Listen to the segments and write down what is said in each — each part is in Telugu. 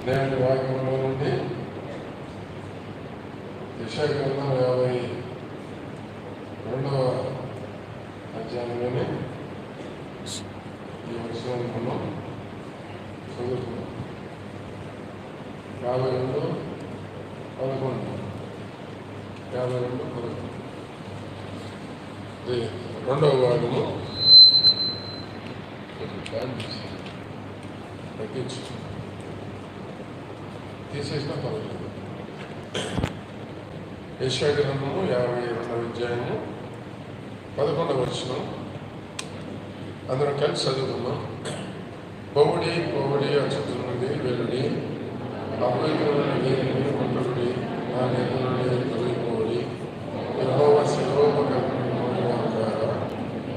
దేవుని వాక్యంలో నుండి యెషయా 52వ అధ్యాయంలోని ఈ వచనాన్ని మనం చదువుకున్నాం. 52:11 రెండవ భాగము తగ్గించు తీసేసిన పర్వాలేదు. యెషయా గ్రంథము 52వ అధ్యాయము 11వ వచనం అందరం కలిసి చదువుకున్నాం. పొగుడి పొగుడి అచ్చుతుల నుండి వెలుడి అపవిత్రులను నీరిని ఒంటరుడి నా నేత నుండి తొలగిపోడి యెహోవా శిలోపకల్పన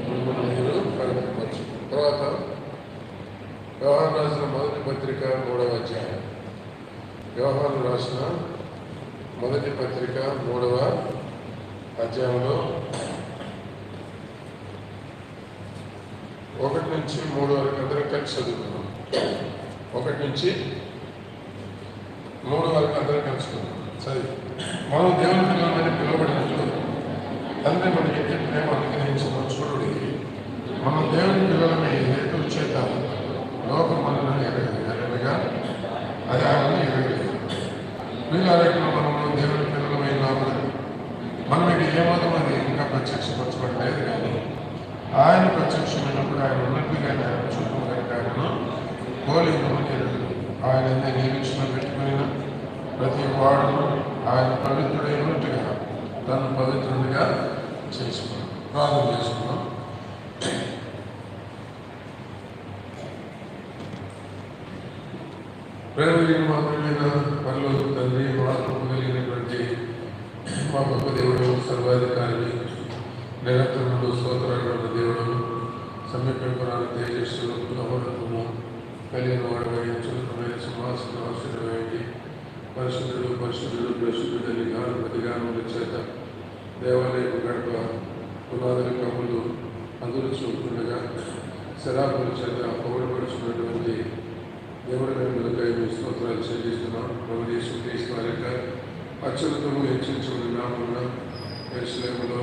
మిమ్మల్ని మీరు పరిగణించవచ్చు. తర్వాత యోహాను రాసిన మొదటి పత్రిక 3వ అధ్యాయం. యోహాను రాసిన మొదటి పత్రిక 3వ అధ్యాయంలో 1 నుంచి 3 వరకు అందరం కలిసి చదువుకున్నాం. 1 నుంచి 3 వరకు అందరం కలుసుకున్నాం. సరే, మనం దేవుని పిల్లలని పిలువబడినట్లు తండ్రి మనకి ఎట్టి ప్రేమ అనుగ్రహించిన చూడుడి. మనం దేవుని పిల్లలమే హేతు చేత లోకం మనల్ని ఎరగగా అది ఆయనను ఎరగలేదు. వీళ్ళారెట్లో మనము దేవుని పిల్లలమైన మనం ఇది ఏమాత్రం అది ఇంకా ప్రత్యక్షపరచబడలేదు. కానీ ఆయన ప్రత్యక్షమైనప్పుడు ఆయన ఉన్నట్టుగా ఆయన చూపు కనుక ఆయనను పోలిందని ఎరగదు. ఆయన నిరీక్షణ పెట్టుకుని ప్రతి వాడు ఆయన పవిత్రుడైనట్టుగా తను పవిత్రుడిగా చేసుకున్నాం. ప్రార్థన చేసుకున్నాం. ప్రేమ మాత్రమైన పనులు తండ్రి కలిగినటువంటి మా గొప్ప దేవుడు, సర్వాధికారి, నిరంతరుడు, స్తోత్రాలు దేవుడు, సమీపింపరాని తేజస్సు, అమరత్వము కలిగిన వాడవై చురుకమైన సింహాసనవాసుడైంది. పరిశుద్ధుడు పరిశుద్ధుడు ప్రశుద్ధుడని గానముల చేత దేవాలయపు గడప పునాదుల కమ్ములు అందులు చూపుతుండగా శరాపుల చేత పౌడపడుచున్నటువంటి దేవుడి వెంబడికై మీ స్తోత్రాలు చెల్లిస్తున్నాం. ప్రభు యేసుక్రీస్తు వారి యొక్క అత్యున్నతము హెచ్చించబడిన నామమున యెరూషలేములో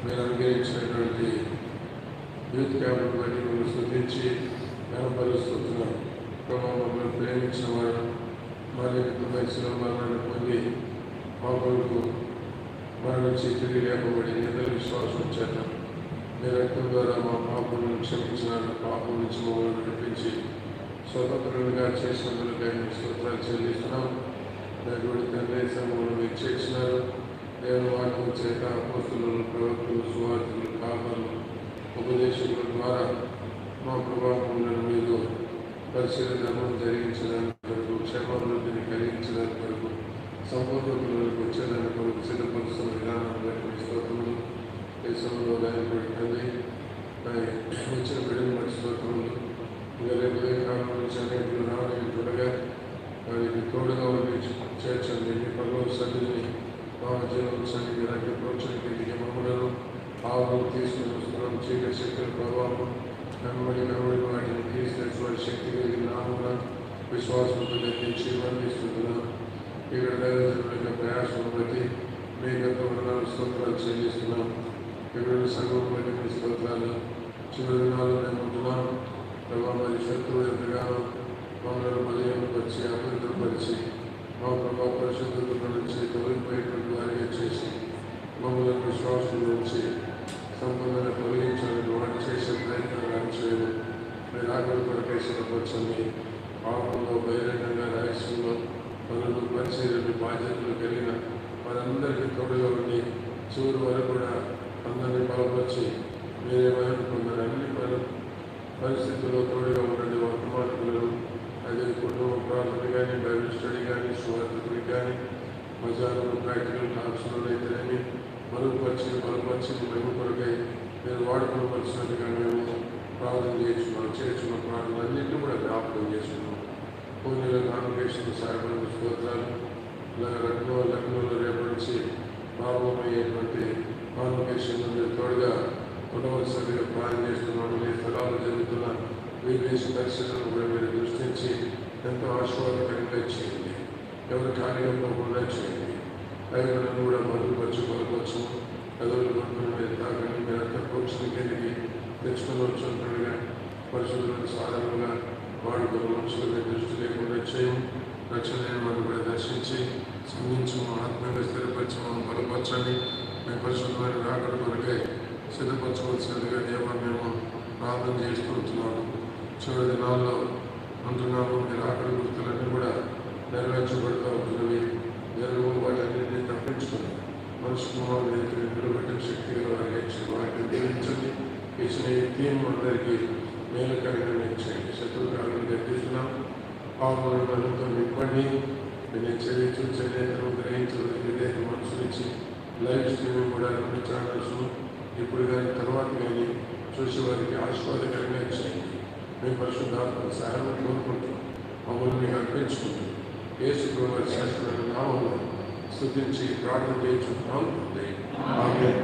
మీరు అనుగ్రహించినటువంటి యూత్ క్యాంపును బట్టి మిమ్మల్ని స్తుతించి కనపరుస్తున్నాం. ప్రభు మమ్మల్ని ప్రేమించిన వారు మరి మరణాన్ని పొంది మా కొరకు మరణించి తిరిగి లేపబడి నిందల విశ్వాసం చేత మీ రక్తం ద్వారా మా పాపలను క్షమించినారు. పాపం నుంచి మమ్మల్ని విడిపించి స్వతంత్రులుగా చేసినందుకు మీకు స్తోత్రాలు చెల్లిస్తున్నాం. దేవుడి తండ్రి సంఘమును మీరు చేర్చినారు. దేవుని వాక్యం చేత అపోస్తలులు, ప్రవక్తలు, సువార్తలు, కాపరులు, ఉపదేశకుల ద్వారా మా ప్రభావములను మీరు పరిశీలన జరిగించడానికి కొరకు, క్షేమాభివృద్ధిని కలిగించడానికి కొరకు, సంపూర్ణతలకు వచ్చేదాని కొరకు సిద్ధపరుస్తున్న విధానాన్ని బట్టి స్తోత్రములు. దేశంలో దానిపడి వచ్చిన బిడ్డలు బట్టి స్తోత్రములు. ఇంకా రేపు కాలం నుంచి అనేకులు రావడానికి చూడగా వారికి తోడుగా ఉండి చేర్చండి. మీ పనులు సన్నిధిని మా జీవన సన్నిధి అంటే ప్రోత్సాహం కిందికి మమ్మలను ఆవులు తీసుకుని వస్తున్నాం. చీకటి శక్తుల ప్రభావం వెంబడి వాటిని తీసుకొచ్చిన శక్తి కలిగిన నామమున విశ్వాసంతో దక్కించి వర్ణిస్తున్నాం. ఇక్కడ దైవజనుల ప్రయాసం బట్టి మీకు వందనాలు స్తోత్రాలు చెల్లిస్తున్నాం. ఇక్కడ సంఘం బట్టి మీ స్తోత్రాలు. చివరి దినాలు మేము ఉంటున్నాం. ప్రభావ మరి శత్రువు ఎంతగానో మమ్మల్ని బలహీనపరిచి అపవిత్రపరిచి మా ప్రభావ పరిశుద్ధత నుంచి తొలగిపోయేటువంటి వారిగా చేసి మమ్మల్ని విశ్వాసం నుంచి సంపూర్ణంగా తొలగించాలని వాడు చేసే ప్రయత్నాలు అనిచేయదు. మీరు ఆకలి కొరకై సిద్ధపరచండి. పాపంలో బహిరంగంగా రహస్యంలో పనులు పరిచర్యలు బాధ్యతలు కలిగిన వారందరికీ తోడుగా ఉండి చివరి వరకు కూడా అందరినీ బలపరిచి మీరేమైనా పొందారు. అన్ని పరిస్థితుల్లో తోడుగా ఉండండి. వర్తమానికులను అదే కుటుంబ ప్రార్థన కానీ, బైబిల్ స్టడీ కానీ, సువార్తకులు కానీ, మజారులు, ప్రాక్టికల్ క్లాసులు అయితేనేమి మరుగుపరిచి బలపరిచి మేము కొరకై మీరు వాడుకోవలసినట్టుగా మేము ప్రార్థన చేస్తున్న ప్రార్థనలన్నింటినీ కూడా జ్ఞాపకం చేస్తున్నాం. పూజల కాన్వకేషన్ సాయపడిన స్తోత్రాలు ఇలాగ లగ్నంలో రేపటి నుంచి ప్రారంభమయ్యేటువంటి కాన్వకేషన్ మీరు తోడుగా ఉండవలసిందిగా ప్లాన్ చేస్తున్నాము. మీ స్థలాలు జరుగుతున్న విదేశీ పరిస్థితులను కూడా మీరు దృష్టించి ఎంతో ఆశీర్వాదకరంగా చేయండి. ఎవరి కార్యం పోకుండా చేయండి. దైవాలను కూడా బలపరచు కథలు కొట్టుకుని మీరు తాకండి. మీరు అంత ప్రోక్షణ కిందకి తెచ్చుకుని వచ్చినట్టుగా పరిశుద్ధులను సాధారణంగా వాడుకొని మనుషుల దృష్టి లేకుండా చేయము. రక్షణ మనం కూడా దర్శించి స్పందించము, ఆత్మీయంగా స్థిరపరచము, బలపరచండి. మేము పరిశుద్ధమైన రాకడ కొరకై సిద్ధపరచవలసినదిగా దేవా మేము ప్రార్థన చేసుకుంటున్నాము. చివరి దినాల్లో ఉంటున్నాము. మీరు ఆకలి గుర్తులన్నీ కూడా నెరవేర్చబడుతూ ఉంటున్నవి. జరుగు వాటన్నింటినీ తప్పించుకొని మనిషి కుమారుడు నిలబెట్టిన శక్తి గల వారిని దీవించండి. ఇచ్చిన ఈ థీమ్ అందరికీ మేలుకరంగా చేయండి. శత్రుకాలను గర్తిస్తున్నాం. పాపలను మనతో నింపండి. నేను చదివించు చదివేతను గ్రహించడం విధేత మనసునిచ్చి లైవ్ స్ట్రీమింగ్ కూడా 2 ఛానల్స్ ఇప్పుడు కానీ తర్వాత కానీ చూసి వారికి ఆశీర్వాదకరంగా చేయండి. మేము పరిశుద్ధాత్మ సహాయం కోరుకుంటున్నాం. మమ్మల్ని మీకు అర్పించుకుంటూ యేసు ప్రభువు శాస్త్రమైన నామములో స్తుతించి ప్రార్థన చేయించుకుంటున్నాం. ఆమేన్.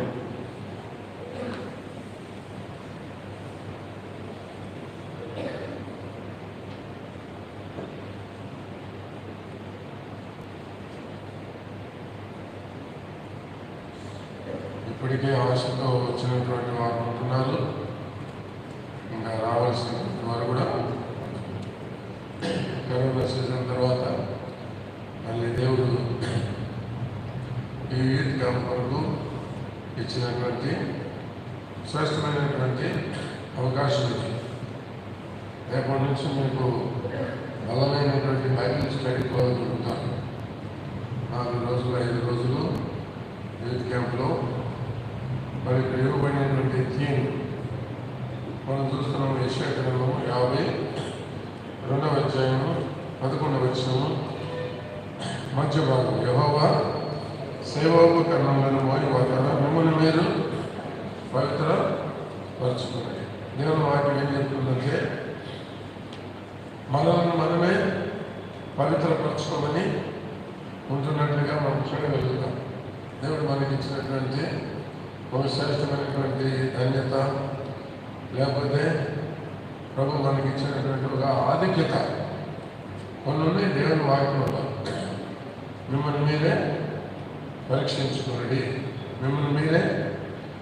ఇప్పటికే ఆశతో వచ్చినటువంటి వారు ఉంటున్నారు. ఇంకా రావాల్సిన వారు కూడా కరోనా సీజన్ తర్వాత మళ్ళీ దేవుడు ఈ యూత్ క్యాంప్ వరకు ఇచ్చినటువంటి శ్రేష్టమైనటువంటి అవకాశం ఇది. రేపటి నుంచి మీకు బలమైనటువంటి బైబిల్ స్టడీ జరుగుతాను. 4 రోజులు 5 రోజులు యూత్ క్యాంప్లో మరి ఇక్కడ ఇవ్వబడినటువంటి థీమ్ మనం చూస్తున్నాం. యెషయా గ్రంథము 52వ అధ్యాయము 11వ వచనము మధ్య భాగం. యెహోవా సేవోపకరణములను మోయవారా మిమ్మల్ని మీరు పవిత్రపరచుకున్నాయి. దేవుని వాక్యం ఏం చెప్తుందంటే మనల్ని మనమే పవిత్రపరచుకోమని ఉంటున్నట్లుగా మనం చూడగలుగుతాం. దేవుడు మనకి ఇచ్చినటువంటి ఒక శ్రేష్టమైనటువంటి ధన్యత, లేకపోతే ప్రభు మనకి ఇచ్చినటువంటి ఒక ఆధిక్యత కొన్ని ఉన్నాయి దేవుని వాక్యంలో. మిమ్మల్ని మీరే పరీక్షించుకోండి, మిమ్మల్ని మీరే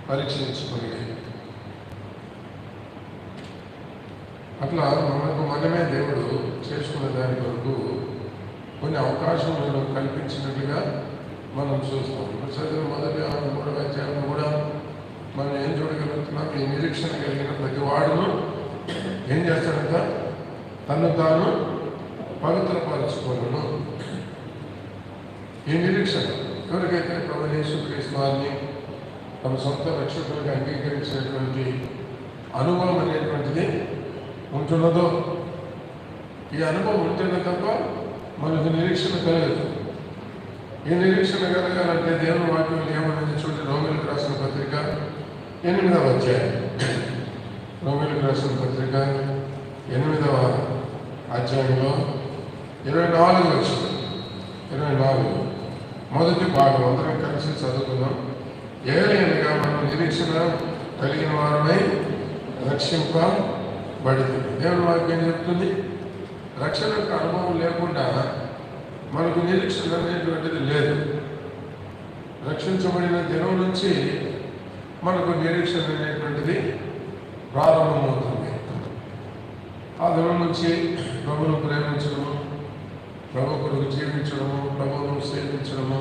పరీక్షించుకోండి. అట్లా మనకు మనమే దేవుడు చేసుకునే దాని వరకు కొన్ని అవకాశములను కల్పించినట్లుగా మనం చూస్తాం. చదివిన మొదటి 3వ అధ్యాయంలో కూడా మనం ఏం చూడగలుగుతున్నాం? ఈ నిరీక్షణ కలిగిన ప్రతి వాడును ఏం చేస్తాడంట? తను తాను పవిత్రపరచుకోను. ఈ నిరీక్షణ ఎవరికైతే ప్రభు యేసుక్రీస్తు వారిని తమ సొంత రక్షకులుగా అంగీకరించినటువంటి అనుభవం అనేటువంటిది ఉంటున్నదో, ఈ అనుభవం ఉంటేనే తప్ప మనకు నిరీక్షణ కలగదు. ఈ నిరీక్షణ కలగాలంటే దేవుని వాక్యం ఏమన్నది చూడండి. రోమీయులకు రాసిన పత్రిక 8వ అధ్యాయం. రోమీయులకు రాసిన పత్రిక 8వ అధ్యాయంలో 24 వచ్చింది. 24 మొదటి భాగం అందరం కలిసి చదువుకున్నాం. ఏలైనగా మనం నిరీక్షణ కలిగిన వారమై రక్షింపబడింది. దేవుని వాక్యం చెప్తుంది, రక్షణ యొక్క అనుభవం లేకుండా మనకు నిరీక్షణ అనేటువంటిది లేదు. రక్షించబడిన దినం నుంచి మనకు నిరీక్షణ అనేటువంటిది ప్రారంభమవుతుంది. ఆ దినం నుంచి ప్రభువును ప్రేమించడము, ప్రభు కొరకు జీవించడము, ప్రభువును సేవించడము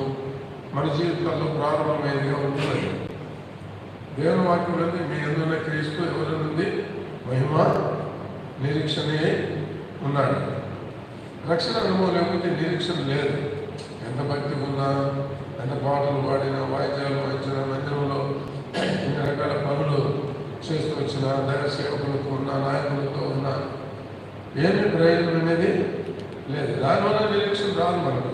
మన జీవితాల్లో ప్రారంభమైనదిగా ఉంటుంది. దేవుని వాక్యం నుండి మీ అందున్న క్రీస్తు ఎవరి నుండి మహిమ నిరీక్షణే ఉన్నాడు. రక్షణ అనుభవం లేకపోతే నిరీక్షణ లేదు. ఎంత భక్తి ఉన్నా, ఎంత పాటలు పాడినా, వాయిద్యాలు వాయించినా, మందిరంలో ఎన్ని రకాల పనులు చేస్తూ వచ్చినా, దైవ సేవకులతో ఉన్నా, నాయకులతో ఉన్నా ఏమి ప్రయోజనం అనేది లేదు. దానివల్ల నిరీక్షణ రాదు మనకు.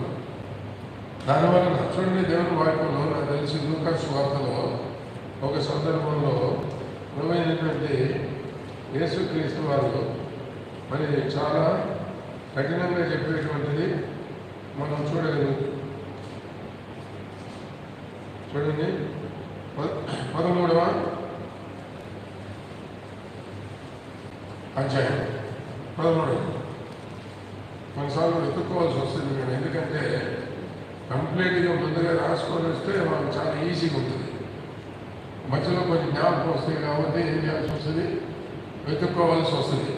దానివల్ల చూడండి, దేవుని వాక్యంలో నాకు తెలిసి లూకా సువార్తలో ఒక సందర్భంలో ప్రభువైనటువంటి యేసుక్రీస్తు వారు మరి చాలా కఠినంగా చెప్పేటువంటిది మనం చూడగలం. చూడండి 13వ అధ్యాయం 13. కొన్నిసార్లు వెతుక్కోవాల్సి వస్తుంది మేము, ఎందుకంటే కంప్లీట్గా ముందుగా రాసుకొని వస్తే మనకు చాలా ఈజీగా ఉంటుంది. మధ్యలో కొన్ని జ్ఞాపకం వస్తాయి కాబట్టి ఏం చేయాల్సి వస్తుంది? వెతుక్కోవాల్సి వస్తుంది.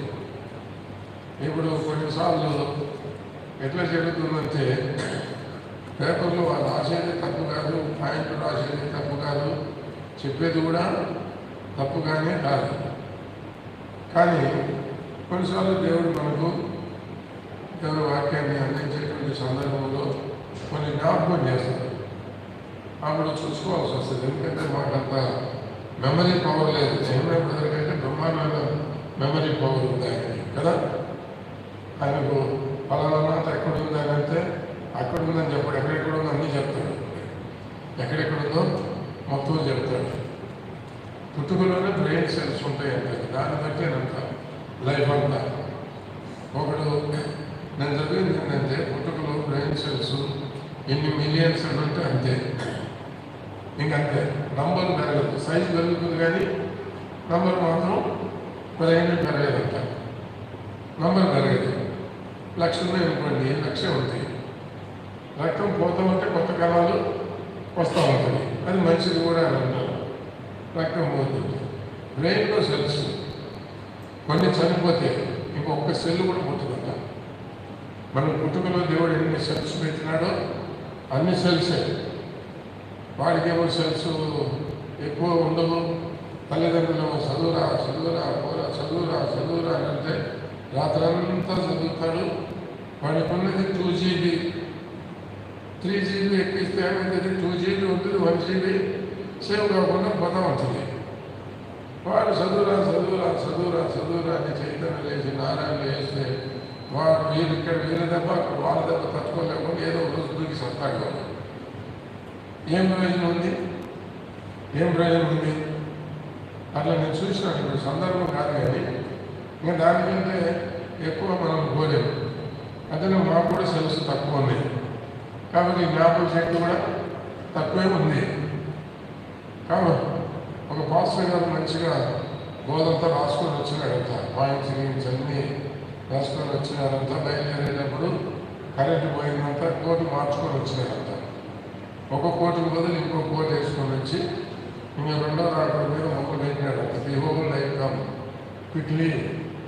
ఇప్పుడు కొన్నిసార్లు ఎట్లా జరుగుతుందంటే, పేపర్లో వాళ్ళు రాసేది తప్పు కాదు, పాయింట్లు రాసేది తప్పు కాదు, చెప్పేది కూడా తప్పుగానే కాదు. కానీ కొన్నిసార్లు దేవుడు మనకు దేవుని వాక్యాన్ని అందించేటువంటి సందర్భంలో కొన్ని జ్ఞాపకం చేస్తారు. అప్పుడు చూసుకోవాల్సి వస్తుంది. ఎందుకంటే మాకంత మెమరీ పవర్ లేదు. ఏమైనా బ్రదర్కైతే బ్రహ్మాండమైన మెమరీ పవర్ ఉంది ఆయనకి కదా. ఆయనకు పలానాత ఎక్కడుంది అని అంటే అక్కడ ఉందని చెప్పాడు, ఎక్కడెక్కడ ఉందో అన్నీ చెప్తాడు, ఎక్కడెక్కడుందో మొత్తం చెప్తాడు. పుట్టుకలోనే బ్రెయిన్ సెల్స్ ఉంటాయి అంటే దాన్ని బట్టేనంత లైఫ్ అంతా. ఒకడు నేను చదివింది ఏంటంటే, పుట్టుకలో బ్రెయిన్ సెల్స్ ఎన్ని మిలియన్స్ అని ఉంటే అంతే, ఇంకంతే. నంబర్ పెరగదు, సైజు పెరుగుతుంది కానీ నంబర్ మాత్రం బ్రెయిన్ పెరగదంట. నంబర్ పెరగదు. లక్షలు అనుకోండి, లక్ష ఉంటాయి. రక్తం పోతూ ఉంటే కొత్త కణాలు వస్తూ ఉంటుంది, అది మంచిది కూడా అని అంటారు. రక్తం పోతుంది. బ్రెయిన్లో సెల్స్ కొన్ని చనిపోతే ఇంకొక సెల్ కూడా పుట్టుకుంటా. మనం పుట్టుకలో దేవుడు ఎన్ని సెల్స్ పెట్టినాడో అన్ని సెల్సే. వాడికేమో సెల్స్ ఎక్కువ ఉండవు. తల్లిదండ్రులు చదువురా చదువురా పోరా చదువురా చదువురా అని అంటే రాత్రంతా చదువుతాడు. వాడికి ఉన్నది 2 GB, 3 GB ఎక్కిస్తే ఏమైంది? 2 GB ఉంటుంది, 1 GB సేవ్ కాకుండా పోతా ఉంటుంది. వాడు చదువురా చదువురా చదువురా చదువురా అని చైతన్యం లేచి నారాయణ వేస్తే వాడు వీరు ఇక్కడ వీళ్ళ దెబ్బ అక్కడ వాళ్ళ దెబ్బ తట్టుకోలేకుండా ఏదో రోజు దూకి సత్తాడు. వాడు ఏం ప్రయోజనం ఉంది? ఏం ప్రయోజనం ఉంది? అట్లా నేను చూసినాను. ఇప్పుడు సందర్భం కాదు కానీ ఇంకా దానికంటే ఎక్కువ మనం పోలేము. అదే మాకు కూడా సెల్స్ తక్కువ ఉన్నాయి కాబట్టి జ్ఞాపక శక్తి కూడా తక్కువే ఉంది. కాబట్టి ఒక పాస్టర్ గారు మంచిగా గోదంతా రాసుకొని వచ్చినాడంట, పాయింట్స్ గీయింగ్స్ అన్నీ రాసుకొని వచ్చినారంతా. బయలుదేరేటప్పుడు కరెంటు పోయిందంతా కోటు మార్చుకొని వచ్చినారంట. ఒక కోటుకు బదులు ఇంకో కోటు వేసుకొని వచ్చి ఇంకా రెండో రాకడ మీద మొక్కలు పెట్టినాడంట. బిహోల్ లైక్ కమ్ క్విక్లీ,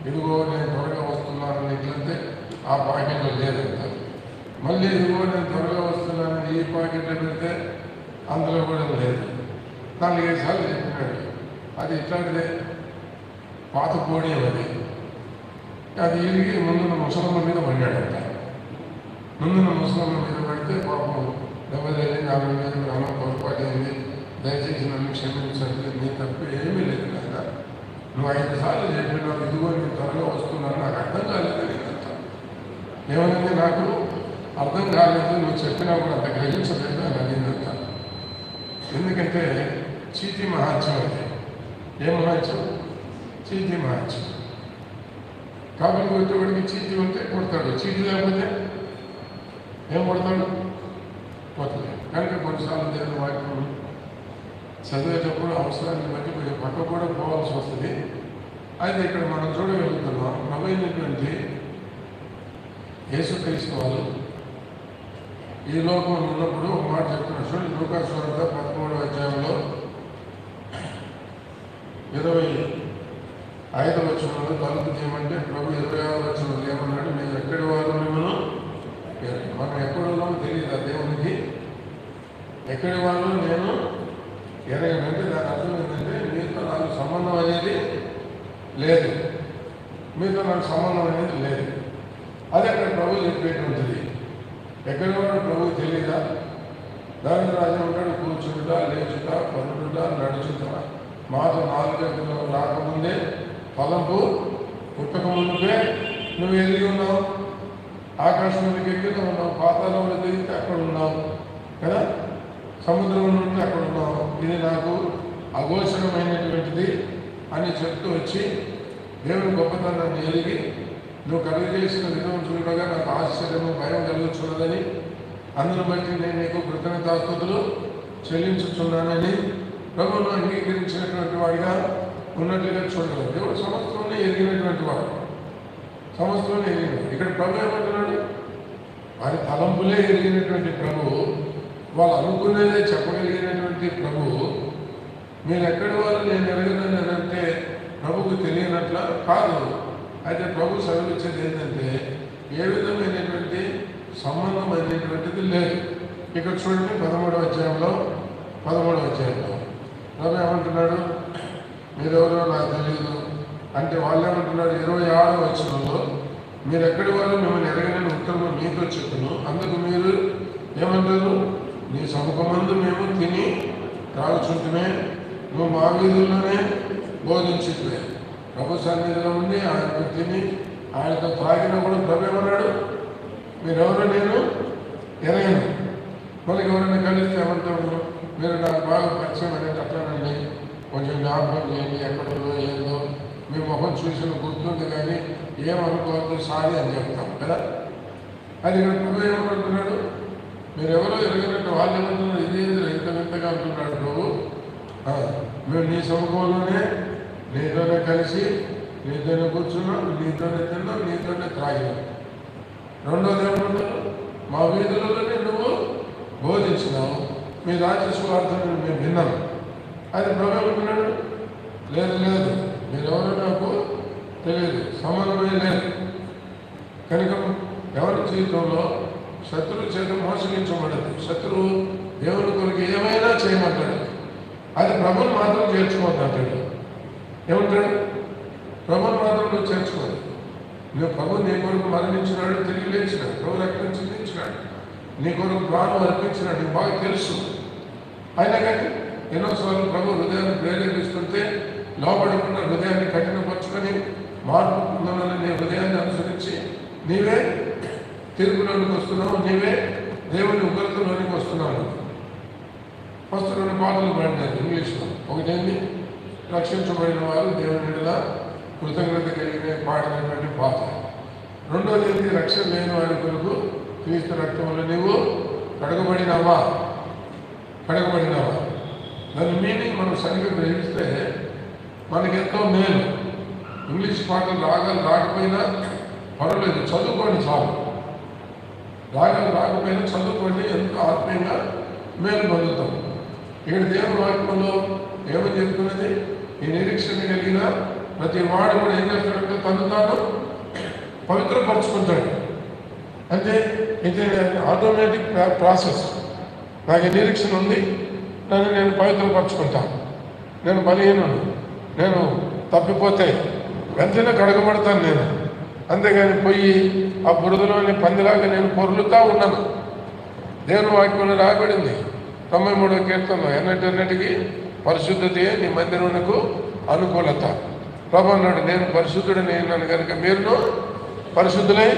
ఇదిగో నేను త్వరగా వస్తున్నానని ఎట్లంటే ఆ పాకెట్లో లేదంట. మళ్ళీ ఇదిగో నేను త్వరగా వస్తున్నానని ఈ పాకెట్లో పెడితే అందులో కూడా లేదు. 4-5 సార్లు చెప్పినాడు. అది ఇట్లాంటిదే, పాత పోడియం అది. అది ఇరిగి ముందున్న ముసలమ్మ మీద పడినాడంట. ముందున్న ముసలమ్మ మీద పడితే పాపం దెబ్బతేది, నాలుగు మీద అన్నం పొరపాటు అయింది, దయచేసి నన్ను క్షమించండి, నీ తప్పు ఏమీ లేదు కదా, నువ్వు 5 సార్లు చెప్పినావు, ఇదిగో నేను త్వరగా వస్తున్నాను, నాకు అర్థం కాలేదు నీకంత. ఏమనంటే నాకు అర్థం కాలేదు, నువ్వు చెప్పినా కూడా అంత గ్రహించలేదు అని అడిగిందంట. ఎందుకంటే చీటీ మహాత్యం అది. ఏ మహాత్యం? చీటీ మహాత్యం. కాబట్టి కొట్టేవాడికి చీటీ ఉంటే కొడతాడు, చీటీ లేకపోతే ఏం కొడతాడు? కొట్టలేదు. కనుక కొన్నిసార్లు దేవుని వాక్యం చదివేటప్పుడు అవసరాన్ని బట్టి కొంచెం పక్క కూడా పోవాల్సి వస్తుంది. అయితే ఇక్కడ మనం చూడగలుగుతున్నాం, నవ్వైనటువంటి యేసుక్రీస్తు వారు ఈ లోకంలో ఉన్నప్పుడు ఒక మాట చెప్తున్నాడు. చూడండి, లూకాసు వార్త 13వ అధ్యాయంలో 25వ వచనంలో తలుపు తీయమంటే ప్రభు 26వ వచనంలో ఏమన్నాడు? మీరు ఎక్కడి వారు మిమ్మల్ని, మనం ఎక్కడున్నామో తెలియదు దేవునికి, ఎక్కడి వాళ్ళు నేను ఎరగనంటే దాని అర్థం ఏంటంటే మీతో నాకు సంబంధం అనేది లేదు, మీతో నాకు సంబంధం అనేది లేదు. అది అక్కడ ప్రభు చెప్పేటువంటిది. ఎక్కడి వాడు ప్రభువు తెలియదా? దాని రాజు ఉంటాడు, కూర్చుంటా, లేచుట, పనుడుట, నడుచుట, మాతో 4 గంటలు రాకముందే, ఫలంపు పుట్టక ముందుకే నువ్వు ఎదిగి ఉన్నావు, ఆకాశంలోకి ఎక్కిన ఉన్నావు, పాతాళంలో దిగితే అక్కడ ఉన్నావు కదా, సముద్రంలో నుండి అక్కడ ఉన్నావు, ఇది నాకు అగోచరమైనటువంటిది అని చెప్తూ వచ్చి దేవుని గొప్పతనాన్ని ఎదిగి నువ్వు కలిగజేసిన విధం చూడగా నాకు ఆశ్చర్యము, భయం కలుగుతున్నదని, అందును బట్టి నేను నీకు కృతజ్ఞతాస్తుతులు చెల్లించుతున్నానని ప్రభువును అంగీకరించినటువంటి వాడిగా ఉన్నట్లుగా చూడగలరు. దేవుడు సమస్తమే ఎరిగినటువంటి వాడు, సమస్తమే ఎరిగినవాడు. ఇక్కడ ప్రభు ఏమంటున్నాడు? వారి తలంపులే ఎరిగినటువంటి ప్రభువు, వాళ్ళు అనుకునేదే చెప్పగలిగినటువంటి ప్రభువు, మీరు ఎక్కడి వారు నేను ఎరగనని అంటే ప్రభుకు తెలియనట్ల కాదు. అయితే ప్రభు సెలవిచ్చేది ఏంటంటే ఏ విధమైనటువంటి సంబంధం అనేటువంటిది లేదు. ఇక్కడ చూడండి 13వ అధ్యాయంలో ప్రభు ఏమంటున్నాడు? మీరెవరో నాకు తెలియదు అంటే వాళ్ళు ఏమంటున్నారు? 26వ వచనంలో మీరు ఎక్కడి వారు మిమ్మల్ని ఎరగనని ఉత్తరం మీతో చెప్పును, అందుకు మీరు ఏమంటారు? నీ సముఖమందు మేము తిని త్రాగుచుంటమే, నువ్వు మా వీధుల్లోనే బోధించుతులే. ప్రభు సన్నిధిలో ఉండి ఆయనకు తిని ఆయనతో త్రాగినా కూడా ప్రభు ఏమన్నాడు? మీరెవరో నేను ఎరగను. మనకి ఎవరైనా కలిస్తే ఏమంటాడు? మీరు నాకు బాగా పరిచయం అనేది అట్లానండి, కొంచెం జ్ఞాపకం చేయండి, ఎక్కడో ఏదో మీ ముఖం చూసిన గుర్తుంది కానీ ఏమనుకోవద్దు, సారీ అని చెప్తాం కదా. అది ఇక్కడ ప్రభు ఏమంటున్నాడు? మీరెవరో ఎరగనట్టు వాళ్ళు ఏమంటున్నారు? ఇది ఇంత వింతగా అంటున్నాడు ప్రభు. మేము నీ సముఖంలోనే నీతోనే కలిసి నీతోనే కూర్చున్నాం, నీతోనే తిన్నాం, నీతోనే త్రాగినాం. రెండోది ఏమంటున్నారు? మా వీధులలోనే నువ్వు బోధించినావు, మీ రాజ్య సువార్తను మేము విన్నాం. అది ప్రభు ఏమంటున్నాడు? లేదు లేదు, మీరెవరో నాకు తెలియదు, సంబంధమే లేదు. కనుక ఎవరి జీవితంలో శత్రువు చేత మోసగించబడదు. శత్రువు దేవుని కొరకు ఏమైనా చేయమంటాడు, అది ప్రభుని మాత్రం చేర్చుకోవద్దు అంటాడు. ఏమంటాడు? ప్రభుని మాత్రం నువ్వు చేర్చుకోదు. నువ్వు ప్రభు నీ కొరకు మరణించినాడు, తిరిగి లేచినాడు, ప్రభు రక్తం చిందించినాడు, నీ కొరకు ప్రాణం అర్పించినాడు, నీకు బాగా తెలుసు. అయినా కానీ ఎన్నోసార్లు ప్రభు హృదయాన్ని ప్రేరేపిస్తుంటే లోపడకుండా హృదయాన్ని కఠినపరుచుకొని మార్పు పొందాలని నీ హృదయాన్ని అనుసరించి నీవే తీర్పులోనికి వస్తున్నావు, నీవే దేవుని ఉగ్రతలోనికి వస్తున్నావు. ఫస్ట్ 2 పాటలు పాడినారు ఇంగ్లీష్లో. ఒకటేంటి? రక్షించబడిన వారు దేవుని ఎడల కృతజ్ఞత కలిగిన పాడినటువంటి పాట. రెండోది ఏంటి? రక్షణ లేని వారి కొరకు క్రీస్తు రక్తంలో నీవు కడగబడినావా. దాని మీనింగ్ మనం సరిగ్గా గ్రహిస్తే మనకెంతో మేలు. ఇంగ్లీష్ పాటలు రాగాలు రాకపోయినా పర్వాలేదు, చదువుకోండి చాలు. రాగాలు రాకపోయినా చదువుకోండి, ఎంతో ఆత్మీయంగా మేలు పొందుతాం. ఇక్కడ దేవుని వాక్యంలో ఏమని చెప్తున్నది? ఈ నిరీక్షణ కలిగిన ప్రతి వాడు కూడా ఏం చేస్తాడంటే తను తాను పవిత్రపరుచుకుంటాడు. అంటే ఇది ఆటోమేటిక్ ప్రాసెస్. నాకు నిరీక్షణ ఉంది, నన్ను నేను పవిత్రపరచుకుంటాను. నేను బలహీనుడు, నేను తప్పిపోతే వెంటనే కడగబడతాను నేను. అంతేగాని పోయి ఆ బురదలోని పందిలాగా నేను పొర్లుతా ఉన్నాను. దేవుని వాక్యంలో రాబడింది 93వ కీర్తనలో, ఎన్నటికి పరిశుద్ధతయే నీ మందిరమునకు అనుకూలత. ప్రభు అన్నాడు, నేను పరిశుద్ధుడని అన్నాను కనుక మీరును పరిశుద్ధులై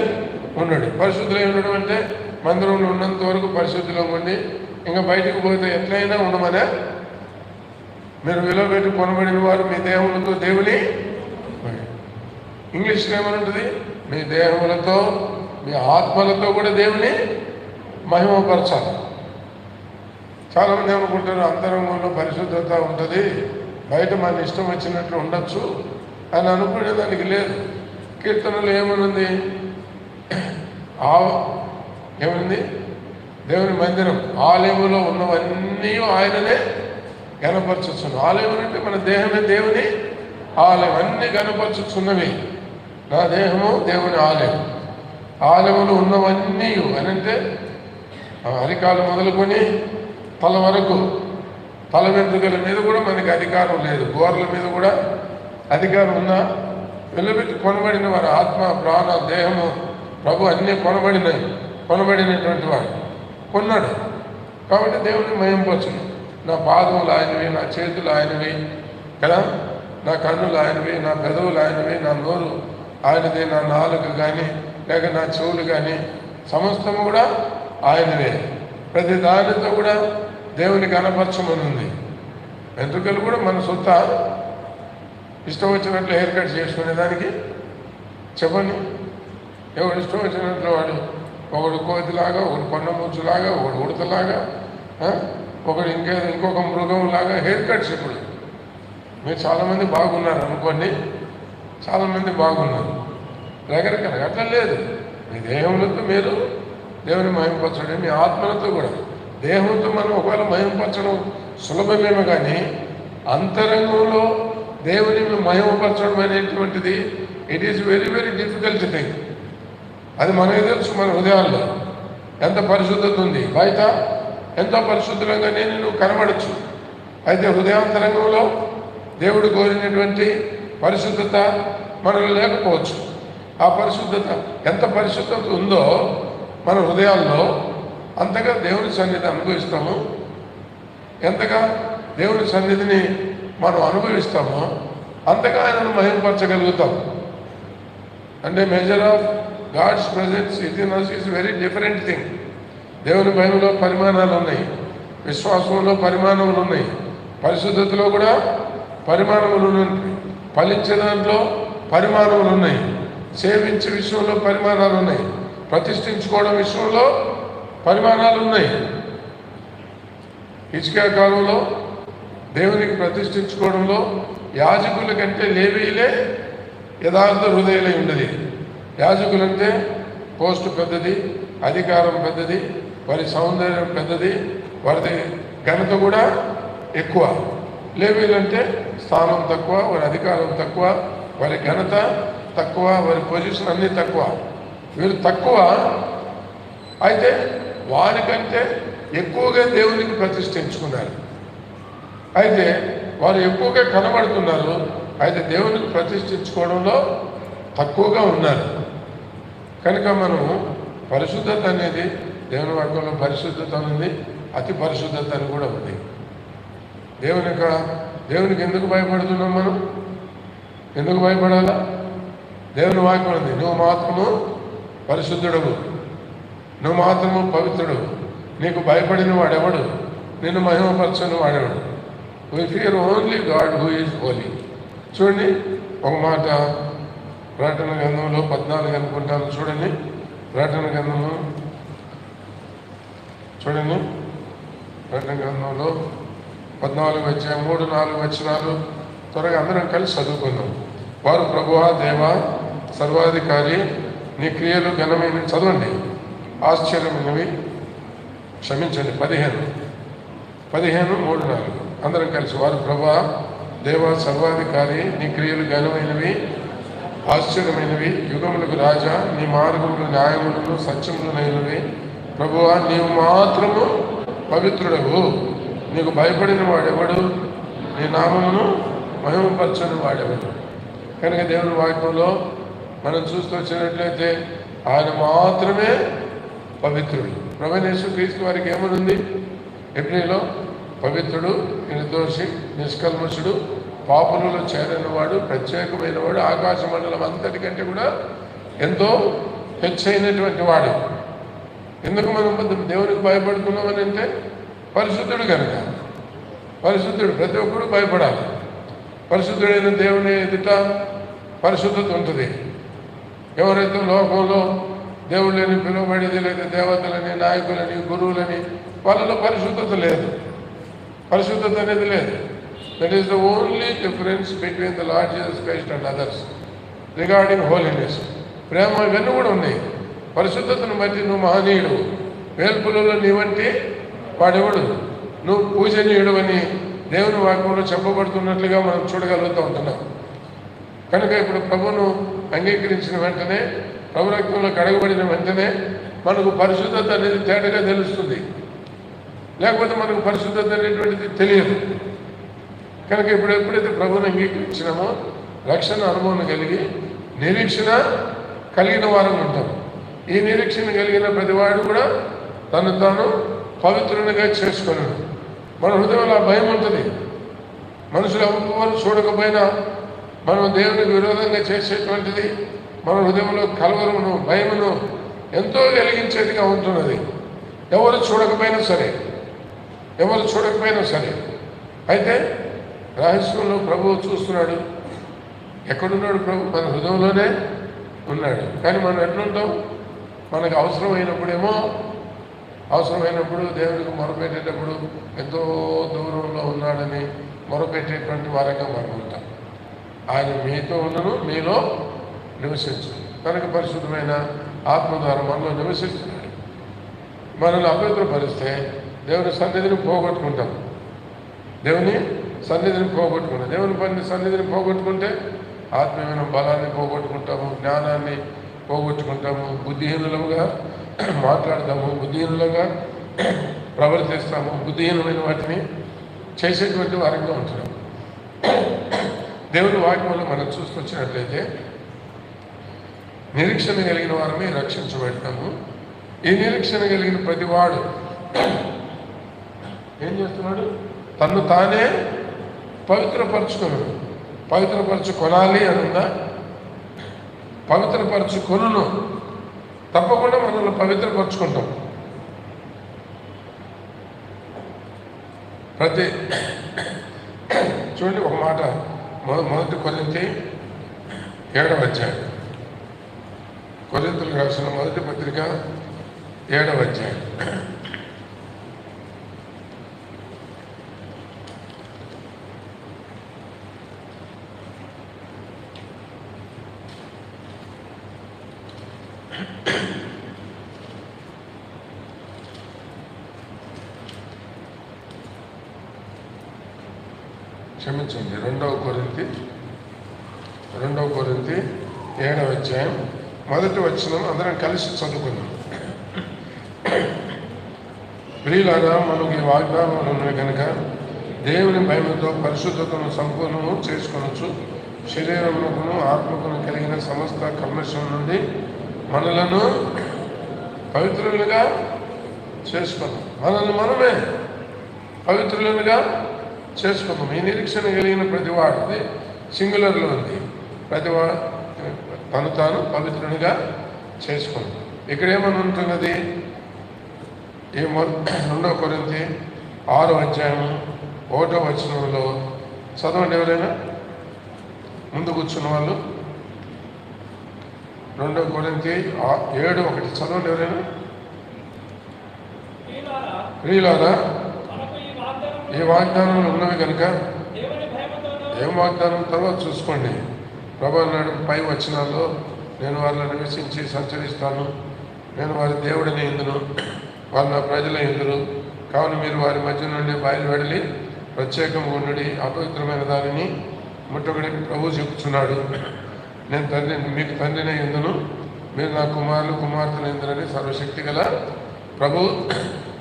ఉండండి. పరిశుద్ధులై ఉండడం అంటే మందిరంలో ఉన్నంత వరకు పరిశుద్ధిలో ఉండి ఇంకా బయటకు పోతే ఎట్లయినా ఉండమనే. మీరు విలువ పెట్టి కొనబడిన వారు మీ దేహములతో దేవుని, ఇంగ్లీష్లో ఏమని ఉంటుంది, మీ దేహములతో మీ ఆత్మలతో కూడా దేవుని మహిమపరచాలి. చాలామంది ఏమనుకుంటారు అంతరంగంలో పరిశుద్ధత ఉంటుంది, బయట మన ఇష్టం వచ్చినట్లు ఉండొచ్చు అని అనుకునే దానికి లేదు. కీర్తనలు ఏమనుంది, ఏమైంది, దేవుని మందిరం ఆలయములో ఉన్నవన్నీ ఆయననే గణపరచుచును. ఆలయం అంటే మన దేహమే దేవుని ఆలయం, అన్నీ గణపరచుచున్నవి. నా దేహము దేవుని ఆలయం, ఆలయములు ఉన్నవన్నీ అని అంటే అరికాలు మొదలుకొని తల వరకు, తల వెంట్రుకల మీద కూడా మనకి అధికారం లేదు, గోర్ల మీద కూడా అధికారం ఉన్నా వెలుబెట్టి కొనబడిన వారి ఆత్మ ప్రాణ దేహము ప్రభు అన్నీ కొనబడినటువంటి వాడు కొన్నాడు. కాబట్టి దేవుని మహింపరచును. నా పాదములు ఆయనవి, నా చేతులు ఆయనవి కదా, నా కన్నులు ఆయనవి, నా పెదవులు ఆయనవి, నా నోరు ఆయనది, నా నాలుక కానీ లేక నా చెవులు కానీ సమస్తము కూడా ఆయనవే. ప్రతి దానితో కూడా దేవుని కనపరచమని ఉంది. వెంట్రుకలు కూడా మన సొంత, ఇష్టం వచ్చినట్లు హెయిర్ కట్ చేసుకునేదానికి చెప్పండి. ఎవడు ఇష్టం వచ్చినట్లు వాడు, ఒకడు కోతిలాగా, ఒకడు కొండముచ్చులాగా, ఒకడు ఉడతలాగా, ఒకడు ఇంకొక మృగంలాగా హెయిర్ కట్స్. ఇప్పుడు మీరు చాలామంది బాగున్నారు అనుకోండి, చాలామంది బాగున్నారు రకరకాల. అట్లా లేదు, మీ దేహములతో మీరు దేవుని మహింపరచడం, మీ ఆత్మలతో కూడా. దేహంతో మనం ఒకవేళ మహింపరచడం సులభమేమో కానీ అంతరంగంలో దేవుని మహిమపరచడం అనేటువంటిది it is very very difficult thing. అది మనకు తెలుసు. మన హృదయాల్లో ఎంత పరిశుద్ధత ఉంది, బయట ఎంతో పరిశుద్ధంగానే నువ్వు కనబడచ్చు. అయితే హృదయాంతరంగంలో దేవుడు కోరినటువంటి పరిశుద్ధత మనలో లేకపోవచ్చు. ఆ పరిశుద్ధత ఎంత పరిశుద్ధత ఉందో మన హృదయాల్లో అంతగా దేవుని సన్నిధి అనుభవిస్తాము. ఎంతగా దేవుని సన్నిధిని మనం అనుభవిస్తామో అంతగా ఆయనను మహిమపరచగలుగుతాం. అంటే measure of God's presence within us is very different thing. దేవుని మహిమలో పరిమాణాలు ఉన్నాయి, విశ్వాసంలో పరిమాణములు ఉన్నాయి, పరిశుద్ధతలో కూడా పరిమాణములు ఉన్నాయి, ఫలించే దాంట్లో పరిమాణములు ఉన్నాయి, సేవించే విషయంలో పరిమాణాలు ఉన్నాయి, ప్రతిష్ఠించుకోవడం విషయంలో పరిమాణాలు ఉన్నాయి. హిజ్కియా కాలంలో దేవునికి ప్రతిష్ఠించుకోవడంలో యాజకుల కంటే లేవీయులే యథార్థ హృదయులై ఉండేది. యాజకులంటే పోస్టు పెద్దది, అధికారం పెద్దది, వారి సౌందర్యం పెద్దది, వారి ఘనత కూడా ఎక్కువ. లేవీయులంటే స్థానం తక్కువ, వారి అధికారం తక్కువ, వారి ఘనత తక్కువ, వారి పొజిషన్ అన్నీ తక్కువ. వీరు తక్కువ, అయితే వారికంటే ఎక్కువగా దేవునికి ప్రతిష్ఠించుకున్నారు. అయితే వారు ఎక్కువగా కనబడుతున్నారు, అయితే దేవునికి ప్రతిష్ఠించుకోవడంలో తక్కువగా ఉన్నారు. కనుక మనము పరిశుద్ధత అనేది దేవుని వాక్యంలో పరిశుద్ధత ఉంది, అతి పరిశుద్ధత అని కూడా ఉంది. దేవునికి ఎందుకు భయపడుతున్నాం మనం? ఎందుకు భయపడాలా? దేవుని వాక్యం ఉంది, నువ్వు మాత్రము పరిశుద్ధుడవు, నువ్వు మాత్రము పవిత్రుడు, నీకు భయపడిన వాడెవడు, నిన్ను మహిమపరచని వాడెవడు. We fear only God who is holy. చూడండి, ఒక మాట ప్రకటన గ్రంథంలో 14 అనుకుంటాను. చూడండి, ప్రకటన గ్రంథంలో చూడండి, ప్రకటన గ్రంథంలో 14 అధ్యాయం 3-4 వచనాలు త్వరగా అందరం కలిసి చదువుకుందాం. వారు ప్రభువా దేవా సర్వాధికారి, నీ క్రియలు ఘనమైన, చదవండి, ఆశ్చర్యమైనవి, క్షమించండి 15 3-4 అందరం కలిసి. వారు ప్రభువా దేవా సర్వాధికారి, నీ క్రియలు ఘనమైనవి, ఆశ్చర్యమైనవి, యుగములకు రాజా, నీ మార్గములు న్యాయములను సత్యములైనవి. ప్రభువా నీవు మాత్రము పవిత్రుడవు, నీకు భయపడిన వాడెవడు, నీ నామమును మహిమపరచని వాడెవడు. కనుక దేవుని వాక్యంలో మనం చూస్తూ వచ్చినట్లయితే ఆయన మాత్రమే పవిత్రుడు. ప్రభువైన యేసుక్రీస్తు వారికి ఏమనుంది? ఎబ్రీలో పవిత్రుడు, నిర్దోషి, నిష్కల్మషుడు, పాపులలో చేరనివాడు, ప్రత్యేకమైన వాడు, ఆకాశ మండలం అంతటికంటే కూడా ఎంతో హెచ్చైనటువంటి వాడు. ఎందుకు మనం దేవునికి భయపడుతున్నామని అంటే పరిశుద్ధుడు కనుక. పరిశుద్ధుడు, ప్రతి ఒక్కరు భయపడాలి. పరిశుద్ధుడైన దేవుని ఎదుట పరిశుద్ధత ఉంటుంది. ఎవరైతే లోకంలో దేవుళ్ళని పిలువబడేది లేదా దేవతలని, నాయకులని, గురువులని, వాళ్ళలో పరిశుద్ధత లేదు. పరిశుద్ధత అనేది లేదు. That is the only difference between the Lord Jesus Christ and others regarding holiness. ప్రేమ ఇవన్నీ కూడా ఉన్నాయి. పరిశుద్ధతను బట్టి నువ్వు మహనీయుడు, వేల్పులలో నీ వంటి వాడెవడు, నువ్వు పూజనీయుడు అని దేవుని వాక్యంలో చెప్పబడుతున్నట్లుగా మనం చూడగలుగుతూ ఉంటున్నాం. కనుక ఇప్పుడు ప్రభువును అంగీకరించిన వెంటనే, ప్రభు రక్తంలో కడగబడిన వెంటనే మనకు పరిశుద్ధత అనేది తేటగా తెలుస్తుంది. లేకపోతే మనకు పరిశుద్ధత అనేటువంటిది తెలియదు. కనుక ఇప్పుడు ఎప్పుడైతే ప్రభువును అంగీకరించినామో రక్షణ అనుభవం కలిగి నిరీక్షణ కలిగిన వారం ఉంటాం. ఈ నిరీక్షణ కలిగిన ప్రతివాడు కూడా తను తాను పవిత్రునిగా చేసుకున్నాడు. మన హృదయంలో ఆ భయం ఉంటుంది. మనుషులు ఎవరు చూడకపోయినా మనం దేవునికి విరోధంగా చేసేటువంటిది మన హృదయంలో కలవరమును, భయమును ఎంతో కలిగించేదిగా ఉంటున్నది. ఎవరు చూడకపోయినా సరే. అయితే రహస్యంలో ప్రభువు చూస్తున్నాడు. ఎక్కడున్నాడు ప్రభు? మన హృదయంలోనే ఉన్నాడు. కానీ మనం ఎట్లుంటాం? మనకు అవసరమైనప్పుడు దేవుడికి మొరపెట్టేటప్పుడు ఎంతో దూరంలో ఉన్నాడని మొరపెట్టేటువంటి వారంగా మనం ఉంటాం. ఆయన మీతో ఉన్నను, మీలో నివసించు. కనుక పరిశుద్ధమైన ఆత్మ ద్వారా మనలో నివసిస్తున్నాడు. మనల్ని అపవిత్రపరిస్తే దేవుని సన్నిధిని పోగొట్టుకుంటాం. దేవుని సన్నిధిని పోగొట్టుకుంటే ఆత్మీయమైన బలాన్ని పోగొట్టుకుంటాము, జ్ఞానాన్ని పోగొట్టుకుంటాము, బుద్ధిహీనులుగా మాట్లాడతాము, బుద్ధిహీనులుగా ప్రవర్తిస్తాము, బుద్ధిహీనమైన వాటిని చేసేటువంటి వారంగా ఉంటున్నాము. దేవుని వాక్యంలో మనం చూసుకొచ్చినట్లయితే నిరీక్షణ కలిగిన వారమే రక్షించబడతాము. ఈ నిరీక్షణ కలిగిన ప్రతివాడు ఏం చేస్తున్నాడు? తను తానే పవిత్రపరచుకొనాలి అనుందా? పవిత్రపరచుకొను. తప్పకుండా మనల్ని పవిత్రపరచుకుంటాం. చూడండి ఒక మాట, మొదటి కొరింథీ 7వ అధ్యాయం. కొరింథీయులకు రాసిన మొదటి పత్రిక 7వ అధ్యాయం. క్షమించండి, 2వ కొరింథీ 7వ అధ్యాయం మొదటి వచనం అందరం కలిసి చదువుకుందాం. ప్రియులారా, మనకు ఈ వాగ్దానాలు ఉన్నాయి కనుక దేవుని భయముతో పరిశుద్ధతను సంపూర్ణము చేసుకొనొచ్చు. శరీరమునకును ఆత్మకును కలిగిన సమస్త కల్మషం నుండి మనలను పవిత్రులుగా చేసుకున్నాం. మనల్ని మనమే పవిత్రులుగా చేసుకున్నాం. ఈ నిరీక్షణ కలిగిన ప్రతివాడిది సింగులర్లో ఉంది. ప్రతివాడు తను తాను పవిత్రునిగా చేసుకున్నాం. ఇక్కడ ఏమని ఉంటున్నది? ఈ 2వ కొరింథీ 6వ అధ్యాయం 1వ వచనంలో చదవండి. ఎవరైనా ముందు కూర్చున్న వాళ్ళు 2వ కొరింథీ 7:1 చదవండి. ఎవరైనా? ప్రియులారా, ఈ వాగ్దానాలు ఉన్నవి కనుక ఏం వాగ్దానం తర్వాత చూసుకోండి. ప్రభు అన్నాడు పై వచనాల్లో, నేను వారిలో నివసించి సంచరిస్తాను, నేను వారి దేవుడిని ఇందును, వారు నా ప్రజల ఇందురు, కావున మీరు వారి మధ్య నుండి బయలువెడలి ప్రత్యేకంగా ఉండి అపవిత్రమైన దానిని ముట్టకుడని ప్రభు చెప్పుచున్నాడు. నేను మీకు తండ్రిని ఇందును, మీరు నా కుమారులు కుమార్తెలు ఇందురని సర్వశక్తి గల ప్రభు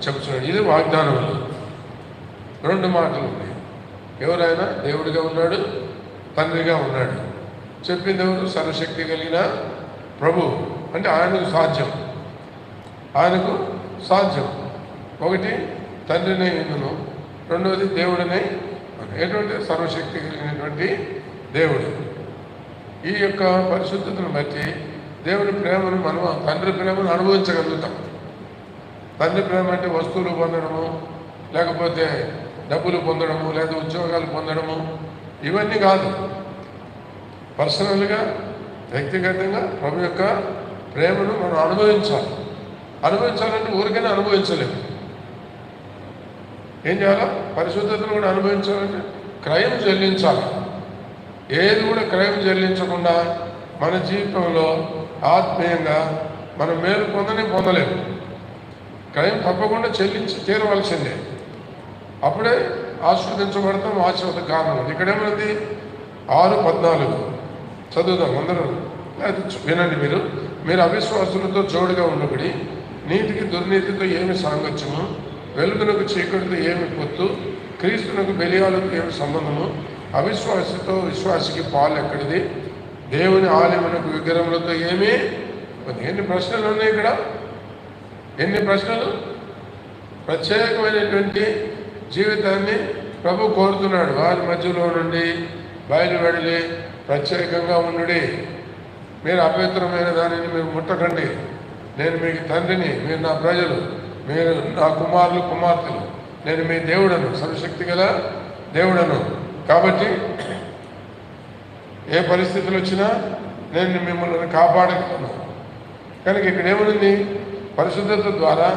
చెప్పుచున్నాడు. ఇది వాగ్దానములు. 2 మాటలు ఉన్నాయి. ఎవరైనా దేవుడిగా ఉన్నాడు, తండ్రిగా ఉన్నాడు. చెప్పింది ఎవరు? సర్వశక్తి కలిగిన ప్రభు. అంటే ఆయనకు సాధ్యం, ఆయనకు సాధ్యం. ఒకటి తండ్రిని ఇందును, రెండవది దేవుడిని. ఎటువంటి సర్వశక్తి కలిగినటువంటి దేవుడు. ఈ యొక్క పరిశుద్ధతను బట్టి దేవుని ప్రేమను మనం, తండ్రి ప్రేమను అనుభవించగలుగుతాం. తండ్రి ప్రేమ అంటే వస్తువులు పొందడము, లేకపోతే డబ్బులు పొందడము, లేదా ఉద్యోగాలు పొందడము, ఇవన్నీ కాదు. పర్సనల్గా, వ్యక్తిగతంగా ప్రభు యొక్క ప్రేమను మనం అనుభవించాలి. అనుభవించాలంటే ఊరికైనా అనుభవించలేము. ఏం చేయాలా? పరిశుద్ధతను కూడా అనుభవించాలంటే క్రయం చెల్లించాలి. ఏది కూడా క్రయం చెల్లించకుండా మన జీవితంలో ఆత్మీయంగా మనం మేలు పొందలేము. క్రయం తప్పకుండా చెల్లించి తీరవలసిందే. అప్పుడే ఆస్వాదించబడతాం. ఆశీర్వాద కారణం ఇక్కడేమైంది? 6:14 చదువుదాం అందరూ. వినండి. మీరు అవిశ్వాసులతో జోడుగా ఉన్నప్పుడు నీతికి దుర్నీతితో ఏమి సాంగత్యము, వెలుగునకు చీకటితో ఏమి పొత్తు, క్రీస్తునకు బెలియాలకు ఏమి సంబంధము, అవిశ్వాసతో విశ్వాసికి పాలు ఎక్కడిది, దేవుని ఆలయమునకు విగ్రహములతో ఏమి. ఎన్ని ప్రశ్నలు ఉన్నాయి ఇక్కడ? ఎన్ని ప్రశ్నలు! ప్రత్యేకమైనటువంటి జీవితాన్ని ప్రభు కోరుతున్నాడు. వారి మధ్యలో నుండి బయలువెడలి ప్రత్యేకంగా ఉండుడి. మీరు అపవిత్రమైన దానిని మీరు ముట్టకండి. నేను మీకు తండ్రిని, మీరు నా ప్రజలు, మీరు నా కుమారులు కుమార్తెలు, నేను మీ దేవుడను, సర్వశక్తి గల దేవుడను. కాబట్టి ఏ పరిస్థితులు వచ్చినా నేను మిమ్మల్ని కాపాడగలను. కనుక ఇక్కడ ఏమనుంది? పరిశుద్ధత ద్వారా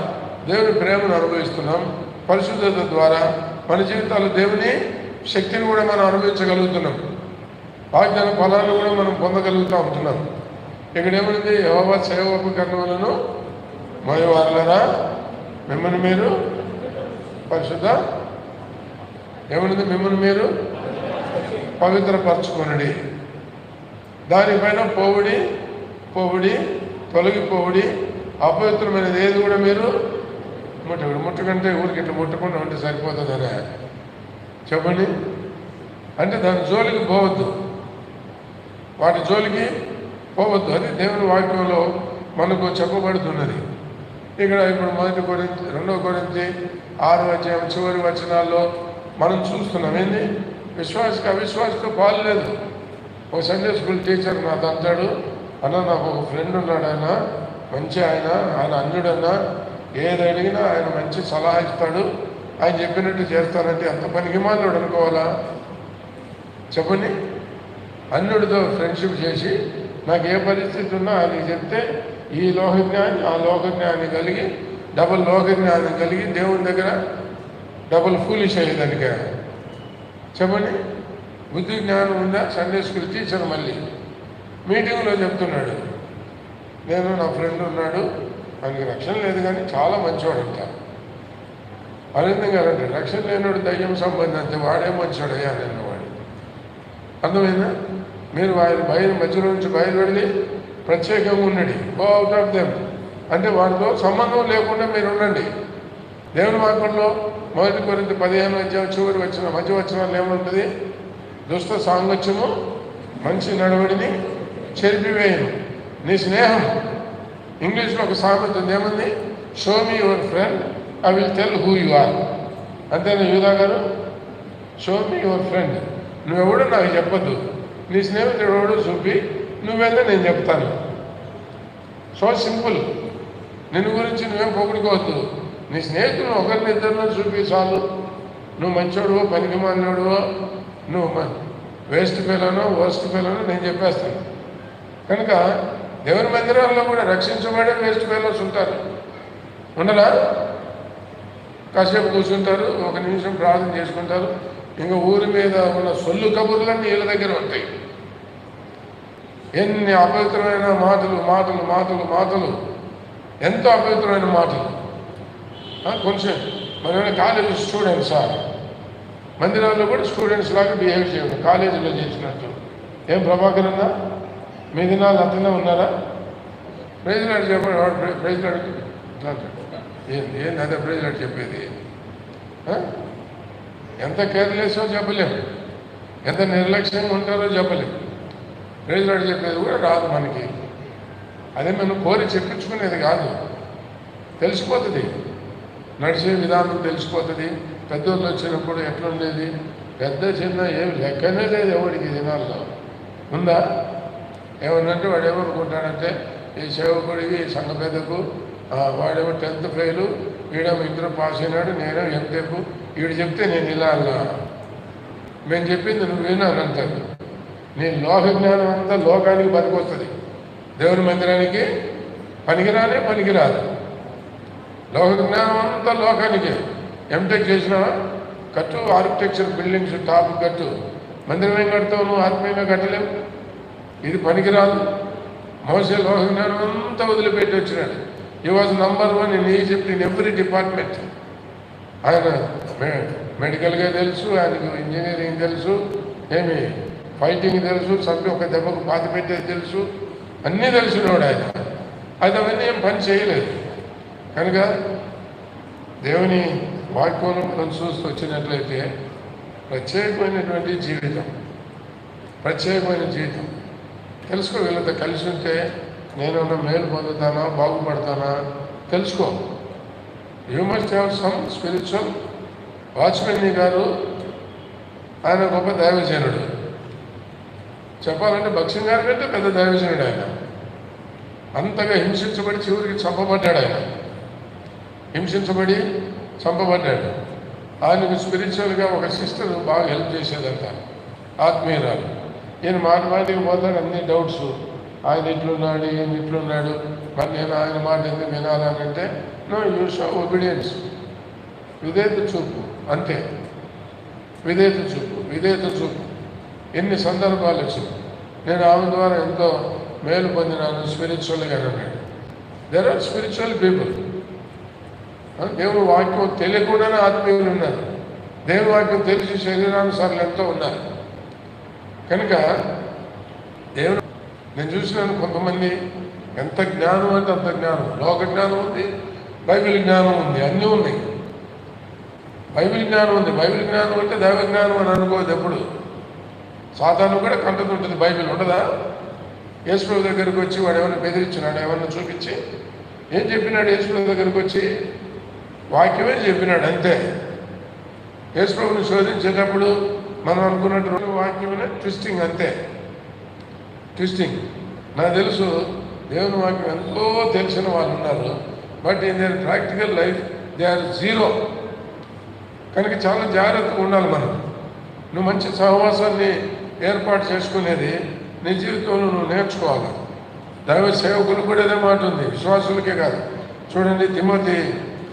దేవుని ప్రేమను అనుభవిస్తున్నాం. పరిశుద్ధత ద్వారా మన జీవితాల్లో దేవుని శక్తిని కూడా మనం అనుభవించగలుగుతున్నాం. వాగ్దాన ఫలాలను కూడా మనం పొందగలుగుతూ ఉంటున్నాం. ఇక్కడ ఏమనుంది? యెహోవా సేవోపకరణములను మోయవారులారా మిమ్మల్ని మీరు పరిశుద్ధ ఏమనుంది? మిమ్మల్ని మీరు పవిత్రపరచుకొనుడి. దానిపైన పోవుడి తొలగిపోవుడి. అపవిత్రమైనది ఏది కూడా మీరు ముట్టకంటే ఊరికి ఇట్లా ముట్టకుండా ఉంటే సరిపోతుందనే చెప్పండి. అంటే దాని జోలికి పోవద్దు, వాటి జోలికి పోవద్దు. అది దేవుని వాక్యంలో మనకు చెప్పబడుతున్నది. ఇక్కడ ఇప్పుడు 1 కొరింథీ 2 కొరింథీ 6వ అధ్యాయం చివరి వచనాల్లో మనం చూస్తున్నాం. ఏంది? విశ్వాసకి అవిశ్వాసతో పాలు లేదు. ఒక సండే స్కూల్ టీచర్ నాతో అంటాడు, అన్న నాకు ఒక ఫ్రెండ్ ఉన్నాడు, ఆయన మంచి ఆయన అన్యుడన్నా, ఏది అడిగినా ఆయన మంచి సలహా ఇస్తాడు, ఆయన చెప్పినట్టు చేస్తానంటే ఎంత పనికి మాలోడు అనుకోవాలా చెప్పండి. అన్యుడితో ఫ్రెండ్షిప్ చేసి నాకు ఏ పరిస్థితి ఉన్నా ఆయనకి చెప్తే ఈ లోకజ్ఞాని ఆ లోకజ్ఞాన్ని కలిగి డబుల్ లోకజ్ఞానం కలిగి దేవుని దగ్గర డబుల్ ఫూలిష్ అయ్యేదానిక చెప్పండి. బుద్ధి జ్ఞానం ఉందా? సండే స్కూల్ టీచర్ మళ్ళీ మీటింగ్లో చెప్తున్నాడు, నేను నా ఫ్రెండ్ ఉన్నాడు, ఆయనకి రక్షణ లేదు కానీ చాలా మంచివాడు అంటారు. అరవిందం గారు అంటే రక్షణ లేనివాడు దయ్యం సంబంధం అంతే, వాడే మంచివాడు అయ్యా నిన్నవాడు. అర్థమైందా? మీరు ఆయన మధ్యలో నుంచి బయలువెళ్ళి ప్రత్యేకంగా ఉండండి. గో అవుట్ ఆఫ్ దెమ్ అంటే వాటితో సంబంధం లేకుండా మీరు ఉండండి. దేవుని వాక్యంలో 1 కొరింథీ 15వ అధ్యాయం చివరి మధ్య వచనాలు ఏముంటుంది? దుష్ట సాంగత్యము మంచి నడవడిని చెరిపివేయను. నీ స్నేహం, ఇంగ్లీష్లో ఒక సామెత ఉంది, ఏముంది? Show me your friend, I will tell who you are. అంతేనా యూదా గారు? షో మీ యువర్ ఫ్రెండ్, నువ్వెవడో నాకు చెప్పద్దు, నీ స్నేహితుడు ఎవడో చూపి నువ్వేందో నేను చెప్తాను. So simple. నిన్ను గురించి నువ్వేం పొగుడుకోవద్దు. నీ స్నేహితులు ఒకరిని ఇద్దరినో చూపి చాలు. నువ్వు మంచోడువో పనికి మాలినోడువో, నువ్వు వేస్ట్ ఫెలోనో వర్స్ట్ ఫెలోనో నేను చెప్పేస్తాను. కనుక దేవుని మందిరాల్లో కూడా రక్షించబడే వేస్ట్ ఫెలోస్ ఉంటారు, ఉండరా? కాసేపు కూర్చుంటారు, 1 నిమిషం ప్రార్థన చేసుకుంటారు, ఇంకా ఊరి మీద ఉన్న సొల్లు కబుర్లన్నీ వీళ్ళ దగ్గర ఉంటాయి. ఎన్ని అపవిత్రమైన మాటలు మాటలు మాటలు మాటలు ఎంతో అపవిత్రమైన మాటలు. కొంచెం మన కాలేజీ స్టూడెంట్స్ మందిరాల్లో కూడా స్టూడెంట్స్ లాగా బిహేవ్ చేయండి, కాలేజీలో చేసినట్టు. ఏం ప్రభాకర్ అన్నా మీ దినాలు అతనే ఉన్నారా? ప్రైజ్లాడు చెప్పండి. వాడు ప్రైజ్లాడు ఏంది అదే ప్రైజ్లాడు చెప్పేది? ఎంత కేర్లెస్సో చెప్పలేము. ఎంత నిర్లక్ష్యంగా ఉంటారో చెప్పలేము. ప్రైజ్ లార్డ్ చెప్పేది కూడా రాదు మనకి. అదే మనం కోరి చెప్పించుకునేది కాదు, తెలిసిపోతుంది. నడిచే విధానం తెలిసిపోతుంది. పెద్దోళ్ళు వచ్చినప్పుడు ఎట్లుండేది, పెద్ద చిన్న ఏం లెక్కనే లేదు ఎవరికి దినాల్లో. ఉందా? ఏమన్నంటే వాడు ఏమనుకుంటాడంటే ఈ సేవకుడికి సంఘ పెద్దకు వాడేమో 10th ఫెయిలు, వీడేమో ఇంటర్ పాస్ అయినాడు, నేనేమో ఎంటెక్, వీడు చెప్తే నేను ఇలా అన్నా, మేము చెప్పింది నువ్వు విన్నాను అంటాడు. నీ లోక జ్ఞానం అంతా లోకానికి పనికొస్తుంది, దేవుని మందిరానికి పనికిరాదు. లోక జ్ఞానం అంతా లోకానికి. ఎంటెక్ చేసినావా, కట్టు ఆర్కిటెక్చర్ బిల్డింగ్స్ టాప్ కట్టు, మందిరం ఏం కడతావు నువ్వు, ఆత్మీయంగా కట్టలేవు. ఇది పనికిరాదు. మోసే లోక జ్ఞానం అంతా వదిలిపెట్టి వచ్చినాడు. He was number 1 in Egypt in every department. ఆయన మెడికల్గా తెలుసు, ఆయనకు ఇంజనీరింగ్ తెలుసు, ఏమి ఫైటింగ్ తెలుసు, చంపి ఒక దెబ్బకు పాతి పెట్టేది తెలుసు, అన్నీ తెలిసినవాడు ఆయన. అది అవన్నీ ఏం పని చేయలేదు. కనుక దేవుని వాక్యంలో మనం చూస్తూ వచ్చినట్లయితే ప్రత్యేకమైనటువంటి జీవితం తెలుసుకో. వీళ్ళతో కలిసి ఉంటే నేనన్నా మేలు పొందుతానా, బాగుపడతానా తెలుసుకో. You must have some spiritual watchman గారు. ఆయన గొప్ప దైవజనుడు. చెప్పాలంటే భక్సింగ్ గారి కంటే పెద్ద దైవజనుడు ఆయన. అంతగా హింసించబడి చివరికి చంపబడ్డాడు ఆయన. చంపబడ్డాడు. ఆయనకు స్పిరిచువల్గా ఒక సిస్టర్ బాగా హెల్ప్ చేసేదంట, ఆత్మీయురాలు. ఈయన మాటికి పోతాడు, అన్ని డౌట్స్. ఆయన ఇట్లున్నాడు, ఈయన ఇట్లున్నాడు, మరి నేను ఆయన మాట ఎందుకు వినాలనంటే నో, యూ షో ఒబీడియన్స్. విధేయత చూపు, అంతే. విధేయత చూపు. ఎన్ని సందర్భాలు వచ్చి నేను ఆమె ద్వారా ఎంతో మేలు పొందినాను స్పిరిచువల్గా అన్నాడు. There are spiritual people. దేవుని వాక్యం తెలియకుండానే ఆత్మీయులు ఉన్నారు. దేవుని వాక్యం తెలిసి శరీరానుసార్లు ఎంతో ఉన్నారు. కనుక దేవుడు, నేను చూసినాను కొంతమంది ఎంత జ్ఞానం అంటే అంత జ్ఞానం. లోక జ్ఞానం ఉంది, బైబిల్ జ్ఞానం ఉంది, అన్నీ ఉన్నాయి. బైబిల్ జ్ఞానం ఉంది. బైబిల్ జ్ఞానం అంటే దైవ జ్ఞానం అని అనుకోదు ఎప్పుడు. సాతాను కూడా కంటతుంటుంది. బైబిల్ ఉండదా? యేసుప్రభు దగ్గరికి వచ్చి వాడు ఏమైనా బెదిరించినాడు, ఏమన్నా చూపించి ఏం చెప్పినాడు? యేసుప్రభు దగ్గరికి వచ్చి వాక్యమే చెప్పినాడు, అంతే. యేసుప్రభుని శోధించేటప్పుడు మనం అనుకున్నట్టు వాక్యమే ట్విస్టింగ్, అంతే. నాకు తెలుసు దేవుని వాక్యం ఎంతో తెలిసిన వాళ్ళు ఉన్నారు, but in their practical life they are zero. కనుక చాలా జాగ్రత్తగా ఉండాలి మనం. నువ్వు మంచి సహవాసాన్ని ఏర్పాటు చేసుకునేది నీ జీవితంలో నువ్వు నేర్చుకోవాలి. దైవ సేవకులు కూడా అదే మాట ఉంది, విశ్వాసులకే కాదు. చూడండి, తిమోతి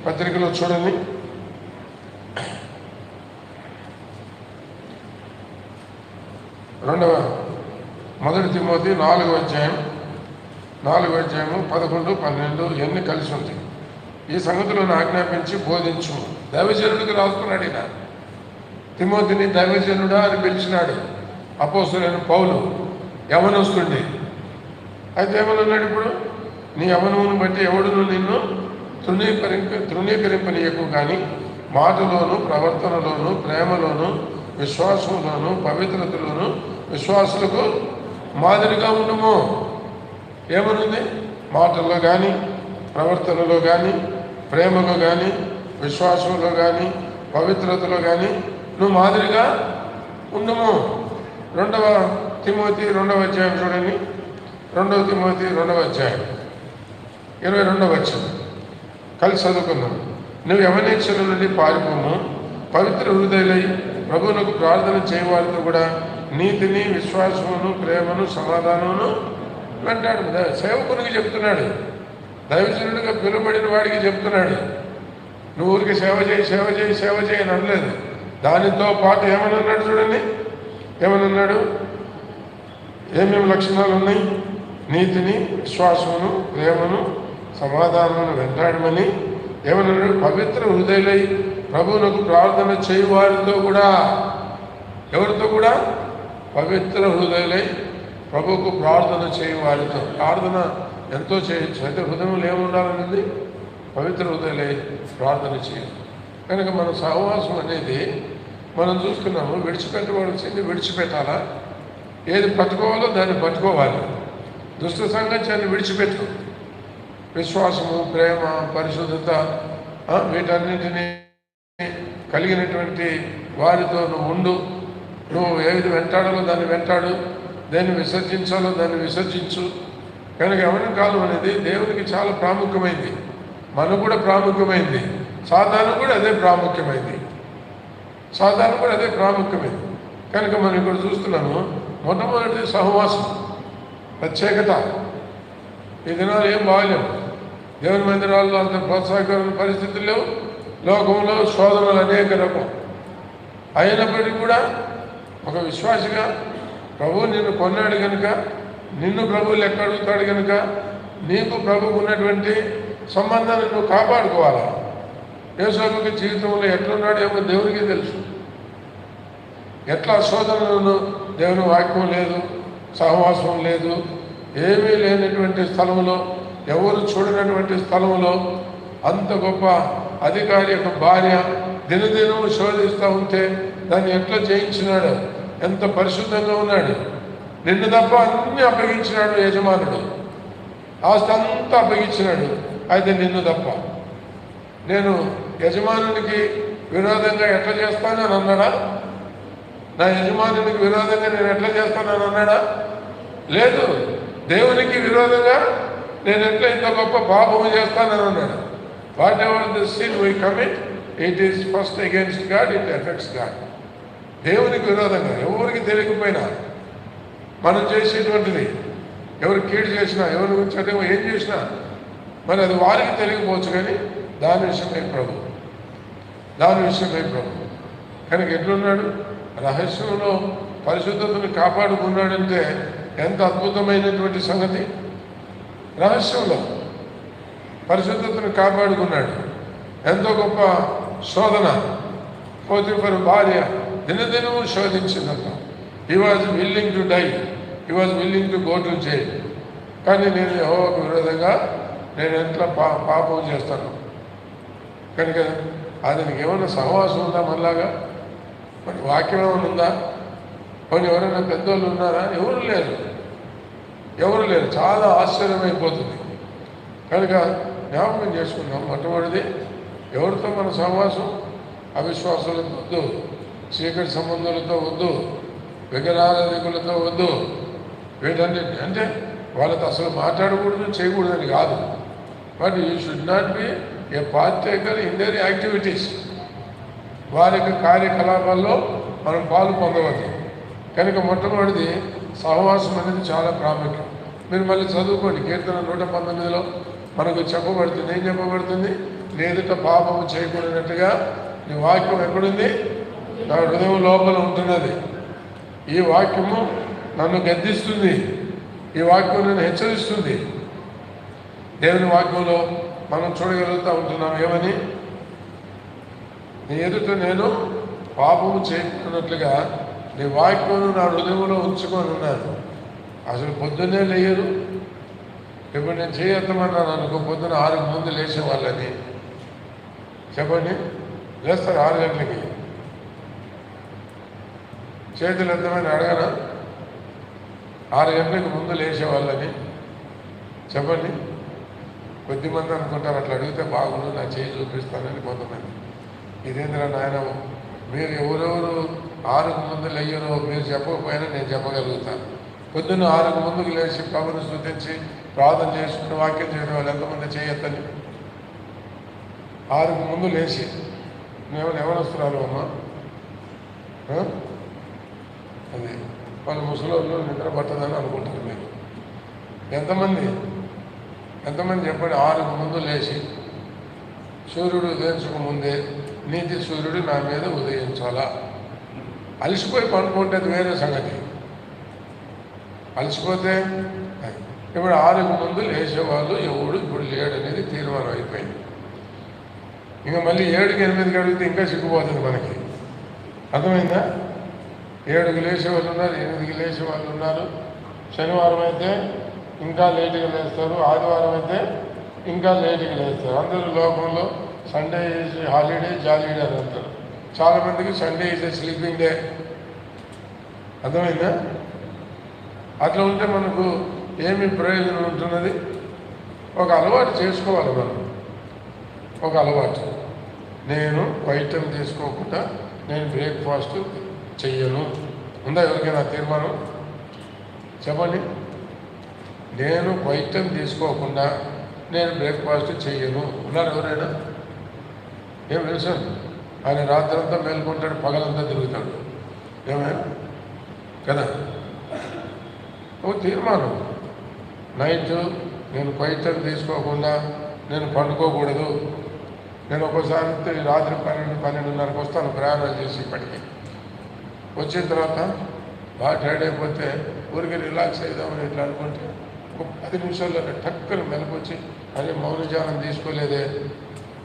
పత్రికలో చూడండి, 1 తిమోతి 4వ అధ్యాయం 11, 12 ఇవన్నీ కలిసి ఉంటాయి. ఈ సంగతులను ఆజ్ఞాపించి బోధించు. దైవజనుడికి రాసుకున్నాడు ఈయన. తిమోతిని దైవజనుడా అని పిలిచినాడు అపోస్తలుడైన పౌలు. యవనొస్తుంది. అయితే ఏమన్నాడు? ఇప్పుడు నీ యవనమును బట్టి ఎవడును నిన్ను తృణీకరింపనీయకు, కానీ మాటలోను, ప్రవర్తనలోను, ప్రేమలోను, విశ్వాసంలోను, పవిత్రతలోను విశ్వాసులకు మాదిరిగా ఉండము. ఏమనుంది? మాటల్లో కానీ, ప్రవర్తనలో కానీ, ప్రేమలో కానీ, విశ్వాసంలో కానీ, పవిత్రతలో కానీ నువ్వు మాదిరిగా ఉండము. 2వ తిమోతి 2వ అధ్యాయం చూడండి. 2వ తిమోతి 2వ అధ్యాయం 22వ వచనం కలిసి చదువుకున్నాం. నువ్వు యవనేచ్ఛల నుండి పారిపోము, పవిత్ర హృదయులై ప్రభువునకు ప్రార్థన చేయవారితో కూడా నీతిని, విశ్వాసమును, ప్రేమను, సమాధానమును వెంటాడు. సేవకునికి చెప్తున్నాడు, దైవజనుడిగా పిలువబడిన వాడికి చెప్తున్నాడు. నువ్వు ఊరికి సేవ చేయి అని అనలేదు. దానితో పాటు ఏమన్నాడు చూడండి, ఏమన్నాడు? ఏమేమి లక్షణాలు ఉన్నాయి? నీతిని, విశ్వాసమును, ప్రేమను, సమాధానమును వెంటాడమని ఏమన్నాడు? పవిత్ర హృదయులై ప్రభువునకు ప్రార్థన చేయువారితో కూడా. ఎవరితో కూడా? పవిత్ర హృదయులై ప్రభువుకు ప్రార్థన చేయువారితో. ప్రార్థన ఎంతో చేయొచ్చు. అయితే హృదయంలో ఏముండాలనేది పవిత్ర హృదయులై ప్రార్థన చేయాలి. కనుక మన సహవాసం అనేది మనం చూస్తున్నాము. విడిచిపెట్టవలసింది విడిచిపెట్టాలా, ఏది పట్టుకోవాలో దాన్ని పట్టుకోవాలి. దుష్ట సంగత్యాన్ని విడిచిపెట్టు. విశ్వాసము, ప్రేమ, పరిశుద్ధత వీటన్నింటినీ కలిగినటువంటి వారితో నువ్వు ఉండు. నువ్వు ఏది వెంటాడాలో దాన్ని వెంటాడు, దేన్ని విసర్జించాలో దాన్ని విసర్జించు. కనుక యవ్వన కాలం అనేది దేవునికి చాలా ప్రాముఖ్యమైంది, మనకు కూడా ప్రాముఖ్యమైంది, సాతాను కూడా అదే ప్రాముఖ్యమైంది. కనుక మనం ఇక్కడ చూస్తున్నాము. మొట్టమొదటి సహవాసం, ప్రత్యేకత. ఈ దినాలు ఏం బాగలేవు. దేవుని మందిరాల్లో అంత ప్రోత్సాహకరమైన పరిస్థితులు లేవు. లోకంలో శోధనలు అనేక రకం. అయినప్పటికీ కూడా ఒక విశ్వాసిగా ప్రభువు నిన్ను కొన్నాడు కనుక, నిన్ను ప్రభువు లెక్క అడుగుతాడు కనుక, నీకు ప్రభువుకు ఉన్నటువంటి సంబంధాన్ని నువ్వు కాపాడుకోవాలా. యేసయ్య జీవితంలో ఎట్లున్నాడు ఏమో దేవునికే తెలుసు. ఎట్లా శోధనలను, దేవుని వాక్యం లేదు, సహవాసం లేదు, ఏమీ లేనటువంటి స్థలంలో, ఎవరు చూడనటువంటి స్థలంలో అంత గొప్ప అధికారి యొక్క భార్య దినదినం శోధిస్తూ ఉంటే దాన్ని ఎట్లా జయించినాడు, ఎంత పరిశుద్ధంగా ఉన్నాడు. నిన్ను తప్ప అన్నీ అప్పగించినాడు యజమానుడు, ఆస్తి అంతా అప్పగించినాడు. అయితే నిన్ను తప్ప. నేను యజమానునికి విరోధంగా ఎట్లా చేస్తానని అన్నాడా? నా యజమానునికి విరోధంగా నేను ఎట్లా చేస్తానని అన్నాడా? లేదు. దేవునికి విరోధంగా నేను ఎట్లా ఇంత గొప్ప పాపము చేస్తానని అన్నాడు. What ever the sin we commit, it is first against God, it effects God. దేవునికి విరోధంగా ఎవరికి తెలియకపోయినా మనం చేసేటువంటిది, ఎవరు కీడు చేసినా, ఎవరి గురించి అంటే ఏం చేసినా మరి అది వారికి తెలియకపోవచ్చు, కానీ దాని విషయమే ప్రభు. కనుక ఎట్లున్నాడు? రహస్యంలో పరిశుద్ధతను కాపాడుకున్నాడంటే ఎంత అద్భుతమైనటువంటి సంగతి. రహస్యంలో పరిశుద్ధతను కాపాడుకున్నాడు. ఎంతో గొప్ప శోధన. పోతిఫరు భార్య దినదినము శోధించిందంట. He was willing to die, he was willing to go to jail. కానీ నేను యెహోవాకు విరోధంగా నేను ఎట్లా పాపం చేస్తాను. కనుక అతనికి ఏమైనా సహవాసం ఉందా? మనలాగా మరి వాక్యం ఏమైనా ఉందా? కొన్ని ఎవరైనా పెద్దోళ్ళు ఉన్నారా? ఎవరు లేరు. చాలా ఆశ్చర్యమైపోతుంది. కనుక జ్ఞాపకం చేసుకున్నాం. మొట్టమొదటిది, ఎవరితో మన సహవాసం? అవిశ్వాసాలతో వద్దు, చీకటి సంబంధాలతో వద్దు, విగ్రహారాధికులతో వద్దు. వీటన్నిటి అంటే వాళ్ళతో అసలు మాట్లాడకూడదు, చేయకూడదని కాదు. But you should not be a partaker in their activities. వారి యొక్క కార్యకలాపాల్లో మనం పాలు పొందవద్దు. కనుక మొట్టమొదటిది సహవాసం అనేది చాలా ప్రాముఖ్యం. మీరు మళ్ళీ చదువుకోండి. కీర్తన 119లో మనకు చెప్పబడుతుంది. ఏం చెప్పబడుతుంది? నీ ఎదుట పాపము చేయకూడనట్టుగా నీ వాక్యం ఎక్కడుంది? నా హృదయం లోపల ఉంటున్నది. ఈ వాక్యము నన్ను గద్దిస్తుంది, ఈ వాక్యం నన్ను హెచ్చరిస్తుంది. దేవుని వాక్యంలో మనం చూడగలుగుతూ ఉంటున్నాం. ఏమని? నీ ఎదుట నేను పాపము చేయకున్నట్లుగా నీ వాక్యం నా హృదయంలో ఉంచుకొని ఉన్నాను. అసలు పొద్దున్నే లేయరు. ఇప్పుడు నేను చేయొద్దామన్నాను అనుకో, పొద్దున్న 6 ముందు లేచేవాళ్ళని చెప్పండి. లేస్తారు 6 గంటలకి. చేతులు ఎత్తమని అడగనా? 6 గంటలకు ముందు లేచేవాళ్ళని చెప్పండి. కొద్దిమంది అనుకుంటారు అట్లా అడిగితే బాగుండు, నా చేయి చూపిస్తానని కొంతమంది. ఇదేంద్రా నాయన, మీరు ఎవరెవరు 6కు ముందు లేయరో మీరు చెప్పకపోయినా నేను చెప్పగలుగుతాను. పొద్దున్న 6కు ముందుకు లేచి ప్రభుని స్తుతించి ప్రార్థన చేసుకుని వాక్యం చేయడం వాళ్ళు ఎంతమంది చేయొద్దని? 6కు ముందు లేచి ఎవరు వస్తున్నారు అమ్మా? అది వాళ్ళు ముసలోళ్ళు నిద్ర పట్టదని అనుకుంటారు. మీరు ఎంతమంది చెప్పండి? 6కు ముందు లేచి సూర్యుడు ఉదయించక ముందే నీతి సూర్యుడు నా మీద ఉదయించాలా? అలసిపోయి పనుకుంటే అది వేరే సంగతి. అలసిపోతే ఇప్పుడు 6కు ముందు లేచేవాళ్ళు ఎవడు ఇప్పుడు లేడనేది తీర్మానం అయిపోయింది. ఇంకా మళ్ళీ 7కి 8కి అడిగితే ఇంకా సిగ్గుపోతుంది మనకి. అర్థమైందా? 7కి లేచే వాళ్ళు ఉన్నారు, 8కి లేచే వాళ్ళు ఉన్నారు. శనివారం అయితే ఇంకా లేటుగా లేస్తారు, ఆదివారం అయితే ఇంకా లేటుగా లేస్తారు. అందరూ లోకంలో సండే హాలిడే జాలీడే అని అంటారు. చాలామందికి Sunday is a sleeping day. అర్థమైందా? అట్లా ఉంటే మనకు ఏమి ప్రయోజనం ఉంటున్నది? ఒక అలవాటు చేసుకోవాలి మనం. ఒక అలవాటు, నేను క్వైటం తీసుకోకుండా నేను బ్రేక్ఫాస్ట్ చెయ్యను. ఉందా ఎవరికైనా తీర్మానం? చెప్పండి. నేను క్వైటం తీసుకోకుండా నేను బ్రేక్ఫాస్ట్ చెయ్యను. ఉన్నారు ఎవరైనా? ఏం తెలుసు? ఆయన రాత్రంతా మేల్కొంటాడు, పగలంతా తిరుగుతాడు. ఏమైనా కదా? ఓ తీర్మానం, నైట్ నేను క్వైటం తీసుకోకుండా నేను పండుకోకూడదు. నేను ఒక్కోసారి రాత్రి 12-12:30కు వస్తాను ప్రయాణాలు చేసి. ఇప్పటికీ వచ్చిన తర్వాత బాగా టైర్డ్ అయిపోతే ఊరికి రిలాక్స్ అవుదామని ఇట్లా అనుకుంటే ఒక 10 నిమిషాల్లో టక్కన మెలకొచ్చి అదే మౌనజానం తీసుకోలేదే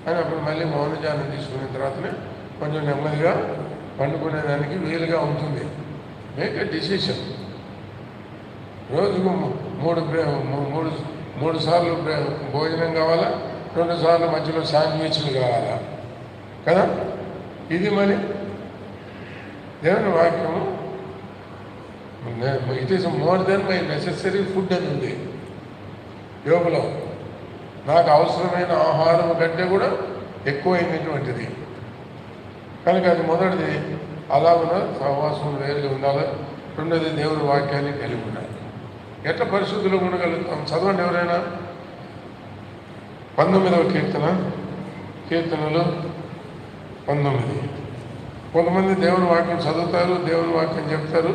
అని అప్పుడు మళ్ళీ మౌనజానం తీసుకున్న తర్వాతనే కొంచెం నెమ్మదిగా పండుకునేదానికి వీలుగా ఉంటుంది. Make a decision. రోజుకు 3 సార్లు భోజనం కావాలా, 2 సార్లు మధ్యలో శాండ్విచ్లు కావాలా కదా? ఇది మరి దేవుని వాక్యము. It is more than my necessary food అని ఉంది యోగులో. నాకు అవసరమైన ఆహారం కంటే కూడా ఎక్కువైనటువంటిది కనుక అది మొదటిది. అలా ఉన్న సహవాసం వేరుగా ఉండాలి. రెండోది దేవుని వాక్యాన్ని కలిగి ఉండాలి. ఎట్లా పరిశుద్ధులు ఉండగలుగుతాం? చదవండి ఎవరైనా 19వ కీర్తనలు 19. కొంతమంది దేవుని వాక్యం చదువుతారు, దేవుని వాక్యం చెప్తారు,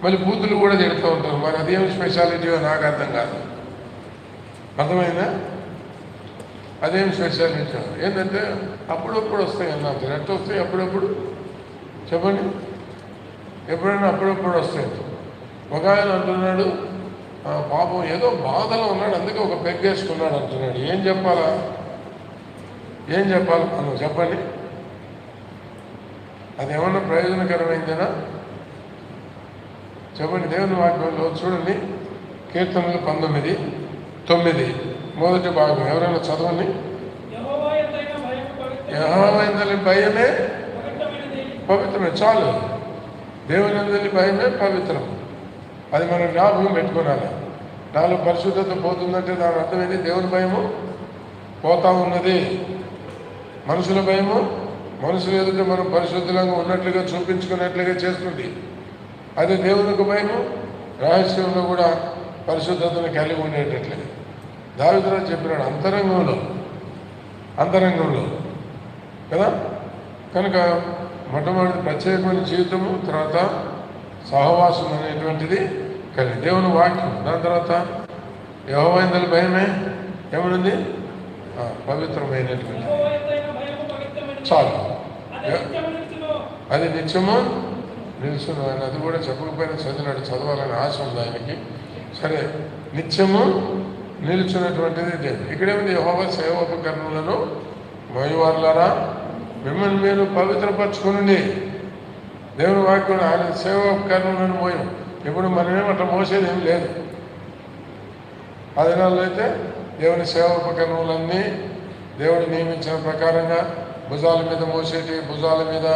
మళ్ళీ బూతులు కూడా తిడుతూ ఉంటారు. మరి అదేమి స్పెషాలిటీయో నాకు అర్థం కాదు. అర్థమైందా? అదేం స్పెషాలిటీ ఏంటంటే అప్పుడప్పుడు వస్తాయి అన్నారు. ఎట్లా వస్తాయి అప్పుడప్పుడు? చెప్పండి. ఎప్పుడైనా అప్పుడప్పుడు వస్తాయి. ఒక ఆయన అంటున్నాడు, పాపం ఏదో బాధలో ఉన్నాడు, అందుకే ఒక పెగ్గేసుకున్నాడు అంటున్నాడు. ఏం చెప్పాలి మనం? చెప్పండి. అదేమన్నా ప్రయోజనకరమైందేనా? చెప్పండి. దేవుని వాక్యంలో చూడండి, కీర్తనలు 19:9 మొదటి భాగం ఎవరైనా చదవండి. యెహోవా యందలి భయమే పవిత్రమే. చాలు, దేవుని యందలి భయమే పవిత్రం. అది మనం జ్ఞాపకం పెట్టుకోవాలి. నాలో పరిశుద్ధత పోతుందంటే దాని అర్థమైంది దేవుని భయము పోతా ఉన్నది. మనుషుల భయము మనుషులు ఎదుట మనం పరిశుద్ధంగా ఉన్నట్లుగా చూపించుకున్నట్లుగా చేస్తుంది. అదే దేవునికి భయము రహస్యంలో కూడా పరిశుద్ధతను కలిగి ఉండేటట్లుగా దావీదు చెప్పినాడు. అంతరంగంలో కదా. కనుక మొట్టమొదటి ప్రత్యేకమైన జీవితము, తర్వాత సహవాసం అనేటువంటిది కలిగి దేవుని వాక్యం. దాని తర్వాత యెహోవా యందలి భయమే ఏమనుంది? పవిత్రమైనటువంటి. చాలు, అది నిత్యము నిలుచును అని అది కూడా చెప్పకపోయినా చదవాలని ఆశ ఉంది ఆయనకి. సరే, నిత్యము నిలుచున్నటువంటిది దేవుడు. ఇక్కడేమిటి? యెహోవా సేవోపకరణములను మోయవారులారా మిమ్మల్ని మీరు పవిత్రపరచుకునండి. దేవుని వాక్యం ఆయన సేవోపకరణములను మోయం. ఇప్పుడు మనమేం అట్లా మోసేది ఏం లేదు. ఆ దినాల్లో అయితే దేవుని సేవోపకరణములన్నీ దేవుడు నియమించిన ప్రకారంగా భుజాల మీద మోసేటి, భుజాల మీద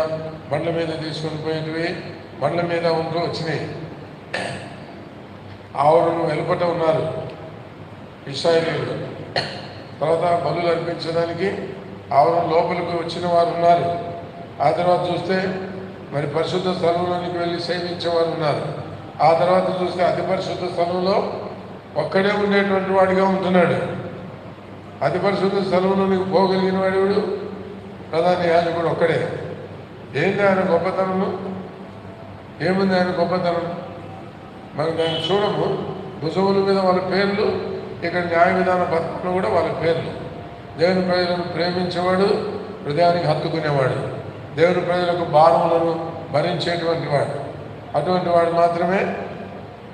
బండ్ల మీద తీసుకుని పోయేటివి, బండ్ల మీద ఉంటూ వచ్చినాయి. ఆవులను వెలుపట ఉన్నారు ఇశ్రాయేలీయులు. తర్వాత బలులు అర్పించడానికి ఆవులను లోపలికి వచ్చిన వారు ఉన్నారు. ఆ తర్వాత చూస్తే మరి పరిశుద్ధ స్థలంలోనికి వెళ్ళి సేవించేవారు ఉన్నారు. ఆ తర్వాత చూస్తే అతి పరిశుద్ధ స్థలంలో ఒక్కడే ఉండేటువంటి వాడిగా ఉంటున్నాడు. అతి పరిశుద్ధ స్థలంలోనికి పోగలిగిన వాడు ప్రధాన యాజకుడు ఒక్కడే. ఏంటి ఆయన గొప్పతనము? ఏముంది ఆయన గొప్పతనం? మనం దాన్ని చూడము. భుజముల మీద వాళ్ళ పేర్లు, ఇక్కడ న్యాయ విధాన పత్రంలో కూడా వాళ్ళ పేర్లు. దేవుని ప్రజలను ప్రేమించేవాడు, హృదయానికి హత్తుకునేవాడు, దేవుని ప్రజలకు భారములను భరించేటువంటి వాడు. అటువంటి వాడు మాత్రమే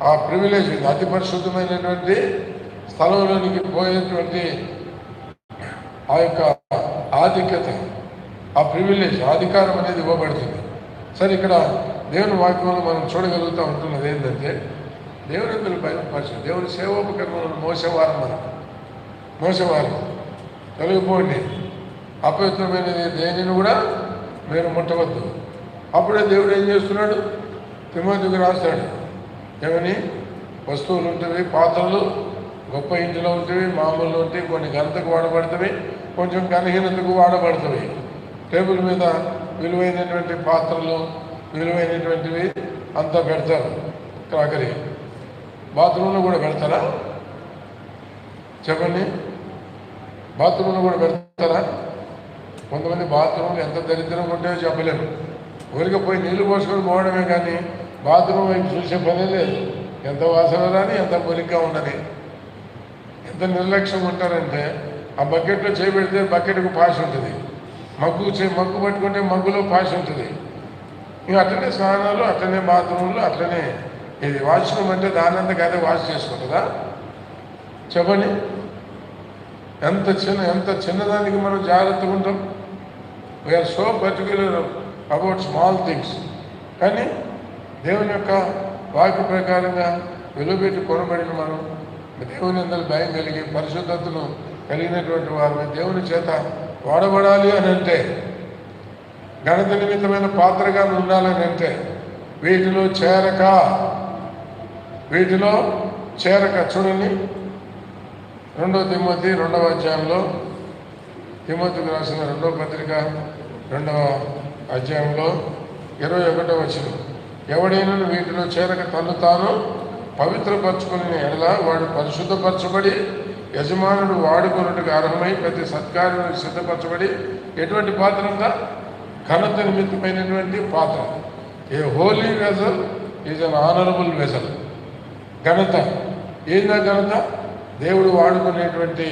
ఆ ప్రివిలేజ్, అతి పరిశుద్ధమైనటువంటి స్థలంలోనికి పోయేటువంటి ఆ యొక్క ఆధిక్యత, ఆ ప్రివిలేజ్, అధికారం అనేది ఇవ్వబడుతుంది. సరే, ఇక్కడ దేవుని వాక్యంలో మనం చూడగలుగుతూ ఉంటున్నది ఏంటంటే దేవుని ఎందుకు భయపరచు, దేవుని సేవోపకరణలను మోసేవారం తొలగిపోండి. అపవిత్రమైనది దేనిని కూడా మీరు ముట్టవద్దు. అప్పుడే దేవుడు ఏం చేస్తున్నాడు? తిమోతికి రాస్తాడు, ఏమని? వస్తువులు ఉంటవి, పాత్రలు గొప్ప ఇంటిలో ఉంటవి, మామూలు ఉంటాయి, కొన్ని ఘనతకు వాడబడతాయి, కొంచెం ఘనహీనతకు వాడబడతాయి. టేబుల్ మీద విలువైనటువంటి పాత్రలు, విలువైనటువంటివి అంతా పెడతారు. క్రాకరీ బాత్రూంలో కూడా పెడతారా? చెప్పండి, బాత్రూంలో కూడా పెడతారా? కొంతమంది బాత్రూంలు ఎంత దరిద్రంగా ఉంటాయో చెప్పలేము. ఊరికే పోయి నీళ్లు పోసుకొని పోవడమే కానీ బాత్రూమ్ వైపు చూసే పనే లేదు. ఎంత వాసన రాని, ఎంత మురిగ్గా ఉండని, ఎంత నిర్లక్ష్యం ఉంటారంటే ఆ బకెట్లో చేయబెడితే బకెట్కు పాష్ ఉంటుంది, మగ్గు పట్టుకుంటే మగ్గులో పాష్ ఉంటుంది. ఇంకా అట్లనే స్నానాలు, అట్లనే బాత్రూంలు, అట్లనే ఇది వాష్రూమ్ అంటే దానంతకు అదే వాష్ చేసుకుంటుందా? చెప్పండి. ఎంత చిన్నదానికి మనం జాగ్రత్తగా ఉంటాం. We're so particular about small things. కానీ దేవుని యొక్క వాక్య ప్రకారంగా వెలువెట్టి కొనబడిన మనం దేవుని అందరూ భయం కలిగి పరిశుద్ధతను కలిగినటువంటి వారిని దేవుని చేత వాడబడాలి అని అంటే, ఘనత నిమిత్తమైన పాత్రగా ఉండాలని అంటే వీటిలో చేరక చూడండి. 2 తిమోతి 2వ అధ్యాయంలో, తిమోతికి రాసిన 2వ పత్రిక 2వ అధ్యాయంలో 21వ వచనం, ఎవడైనా వీటిలో చేరక తను తాను పవిత్రపరచుకుని ఎడల వాడు పరిశుద్ధపరచబడి యజమానుడు వాడుకొనుటకు అర్హమై ప్రతి సత్కార్యానికి సిద్ధపరచబడి ఎటువంటి పాత్ర ఉందా? ఘనత నిమిత్తమైనటువంటి పాత్ర. A holy vessel is an honourable vessel. ఘనత ఏందా? ఘనత దేవుడు వాడుకునేటువంటి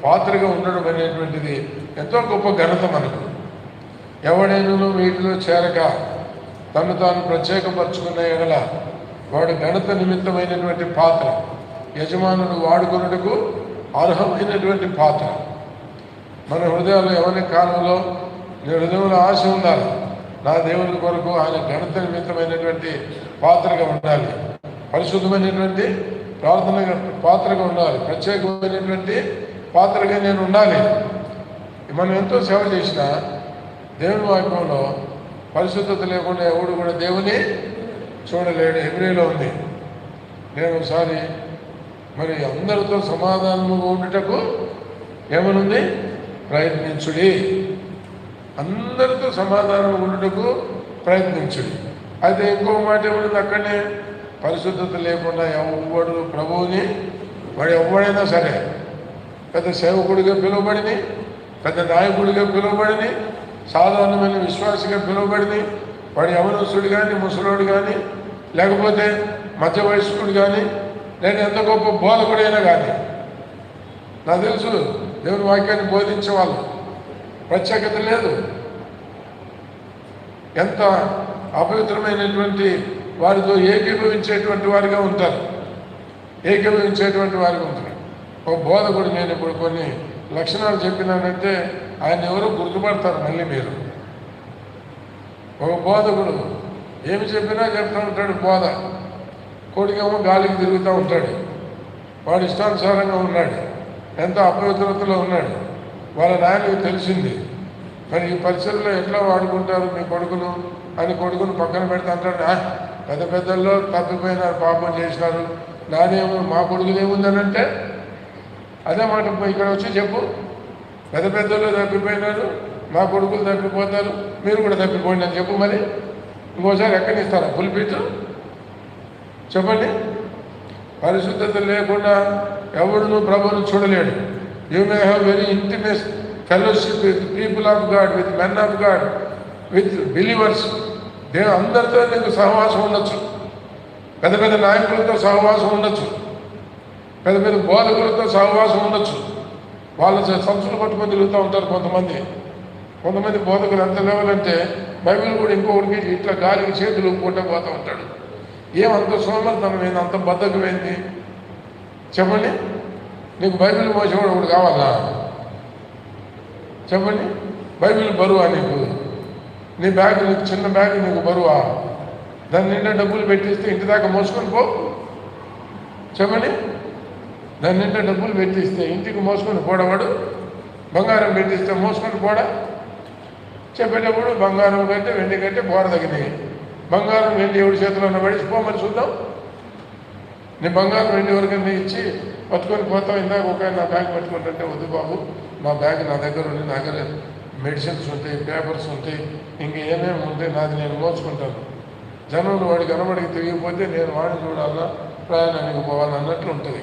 పాత్రగా ఉండడం అనేటువంటిది ఎంతో గొప్ప ఘనత మనకు. ఎవడైనా వీటిలో చేరక తను తాను ప్రత్యేకపరచుకున్న ఎడల వాడు ఘనత నిమిత్తమైనటువంటి పాత్ర, యజమానుడు వాడుకున్నట్టుకు అర్హమైనటువంటి పాత్ర. మన హృదయాల్లో ఎవరి కాలంలో నీ హృదయంలో ఆశ ఉండాలి, నా దేవుని కొరకు ఆయన ఘనత నిమిత్తమైనటువంటి పాత్రగా ఉండాలి, పరిశుద్ధమైనటువంటి ప్రార్థన పాత్రగా ఉండాలి, ప్రత్యేకమైనటువంటి పాత్రగా నేను ఉండాలి. మనం ఎంతో సేవ చేసినా దేవుని వాక్యంలో పరిశుద్ధత లేకుండా ఎవడు కూడా దేవుని చూడలేడు. హెబ్రీలో ఉంది. నేను ఒకసారి మరి అందరితో సమాధానముగా ఉండుటకు ఏమనుంది? ప్రయత్నించుడి. అందరితో సమాధానం ఉండుటకు ప్రయత్నించుడి. అయితే ఇంకో మాట ఏముంది అక్కడనే? పరిశుద్ధత లేకుండా ఎవడు ప్రభువుని, వాడు ఎవడైనా సరే పెద్ద సేవకుడిగా పిలువబడిని, పెద్ద నాయకుడిగా పిలువబడిని, సాధారణమైన విశ్వాసిగా పిలువబడిని, వాడు యవనస్తుడు కానీ, ముసలోడు కానీ, లేకపోతే మధ్య వయస్కుడు కానీ, లేదా ఎంత గొప్ప బోధకుడైనా కానీ, నాకు తెలుసు దేవుని వాక్యాన్ని బోధించే వాళ్ళు ప్రత్యేకత లేదు. ఎంత అపవిత్రమైనటువంటి వారితో ఏకీభవించేటువంటి వారిగా ఉంటారు. ఒక బోధకుడు, నేను ఇప్పుడు కొన్ని లక్షణాలు చెప్పినానంటే ఆయన ఎవరో గుర్తుపడతారు మళ్ళీ మీరు. ఒక బోధకుడు ఏమి చెప్పినా చెప్తూ ఉంటాడు బోధ. కొడుకేమో గాలికి తిరుగుతూ ఉంటాడు, వాడు ఇష్టానుసారంగా ఉన్నాడు, ఎంతో అపవిత్రతలో ఉన్నాడు. వాళ్ళ నాయనకు తెలిసింది. మరి ఈ పరిస్థితుల్లో ఎట్లా వాడుకుంటారు మీ కొడుకును అని కొడుకును పక్కన పెడతా అంటాడు. పెద్ద పెద్దల్లో తప్పిపోయినారు, పాపం చేసినారు, నాదేమో మా కొడుకులు ఏముందనంటే అదే మాట ఇక్కడ వచ్చి చెప్పు. పెద్ద పెద్దల్లో తప్పిపోయినారు, మా కొడుకులు తప్పిపోతారు, మీరు కూడా తప్పిపోండి అని చెప్పు. మరి ఇంకోసారి ఎక్కడిస్తారా పులిపీటు? చెప్పండి. పరిశుద్ధత లేకుండా ఎవడును ప్రభువును చూడలేడు. You may have very intimate fellowship with people of God, with men of God, with believers. అందరితో నీకు సహవాసం ఉండొచ్చు, పెద్ద పెద్ద నాయకులతో సహవాసం ఉండొచ్చు, పెద్ద పెద్ద బోధకులతో సహవాసం ఉండొచ్చు. వాళ్ళ సంచులు పట్టుకొని తిరుగుతూ ఉంటారు కొంతమంది బోధకులు. ఎంత లెవెల్ అంటే బైబిల్ కూడా ఇంకొకరికి ఇట్లా గాలికి చేతులు ఊపుకుంటూ పోతూ ఉంటాడు. ఏమంత సోమర్థనం ఏంది, అంత బద్ధకమైంది? చెప్పండి. నీకు బైబిల్ మోసేవాడు ఒకటి కావాలా? చెప్పండి. బైబిల్ బరువా నీకు? నీ బ్యాగ్, నీకు చిన్న బ్యాగ్ నీకు బరువా? దాని నిండా డబ్బులు పెట్టిస్తే ఇంటి దాకా మోసుకొని పో. చెప్పండి. దాని నిండా డబ్బులు పెట్టిస్తే ఇంటికి మోసుకొని పోడవాడు, బంగారం పెట్టిస్తే మోసుకొని పోడా? చెప్పేటప్పుడు బంగారం కంటే వెండి కంటే బోర తగినాయి. బంగారం వెండి ఎవరి చేతిలో పడి పోమని చూద్దాం. నీ బంగారం వెండి ఎవరికన్నా ఇచ్చి పట్టుకొని పోతాం. ఇందాక ఒక నా బ్యాగ్ పట్టుకుంటుంటే వద్దు బాబు, నా బ్యాగ్ నా దగ్గర ఉంది, నా దగ్గర మెడిసిన్స్ ఉంటాయి, పేపర్స్ ఉంటాయి, ఇంకేమేమి ఉంటాయి, నాది నేను మోసుకుంటాను. జనంలో వాడికి కనబడికి తిరిగిపోతే నేను వాడిని చూడాలన్నా ప్రయాణానికి పోవాలన్నట్లు ఉంటుంది.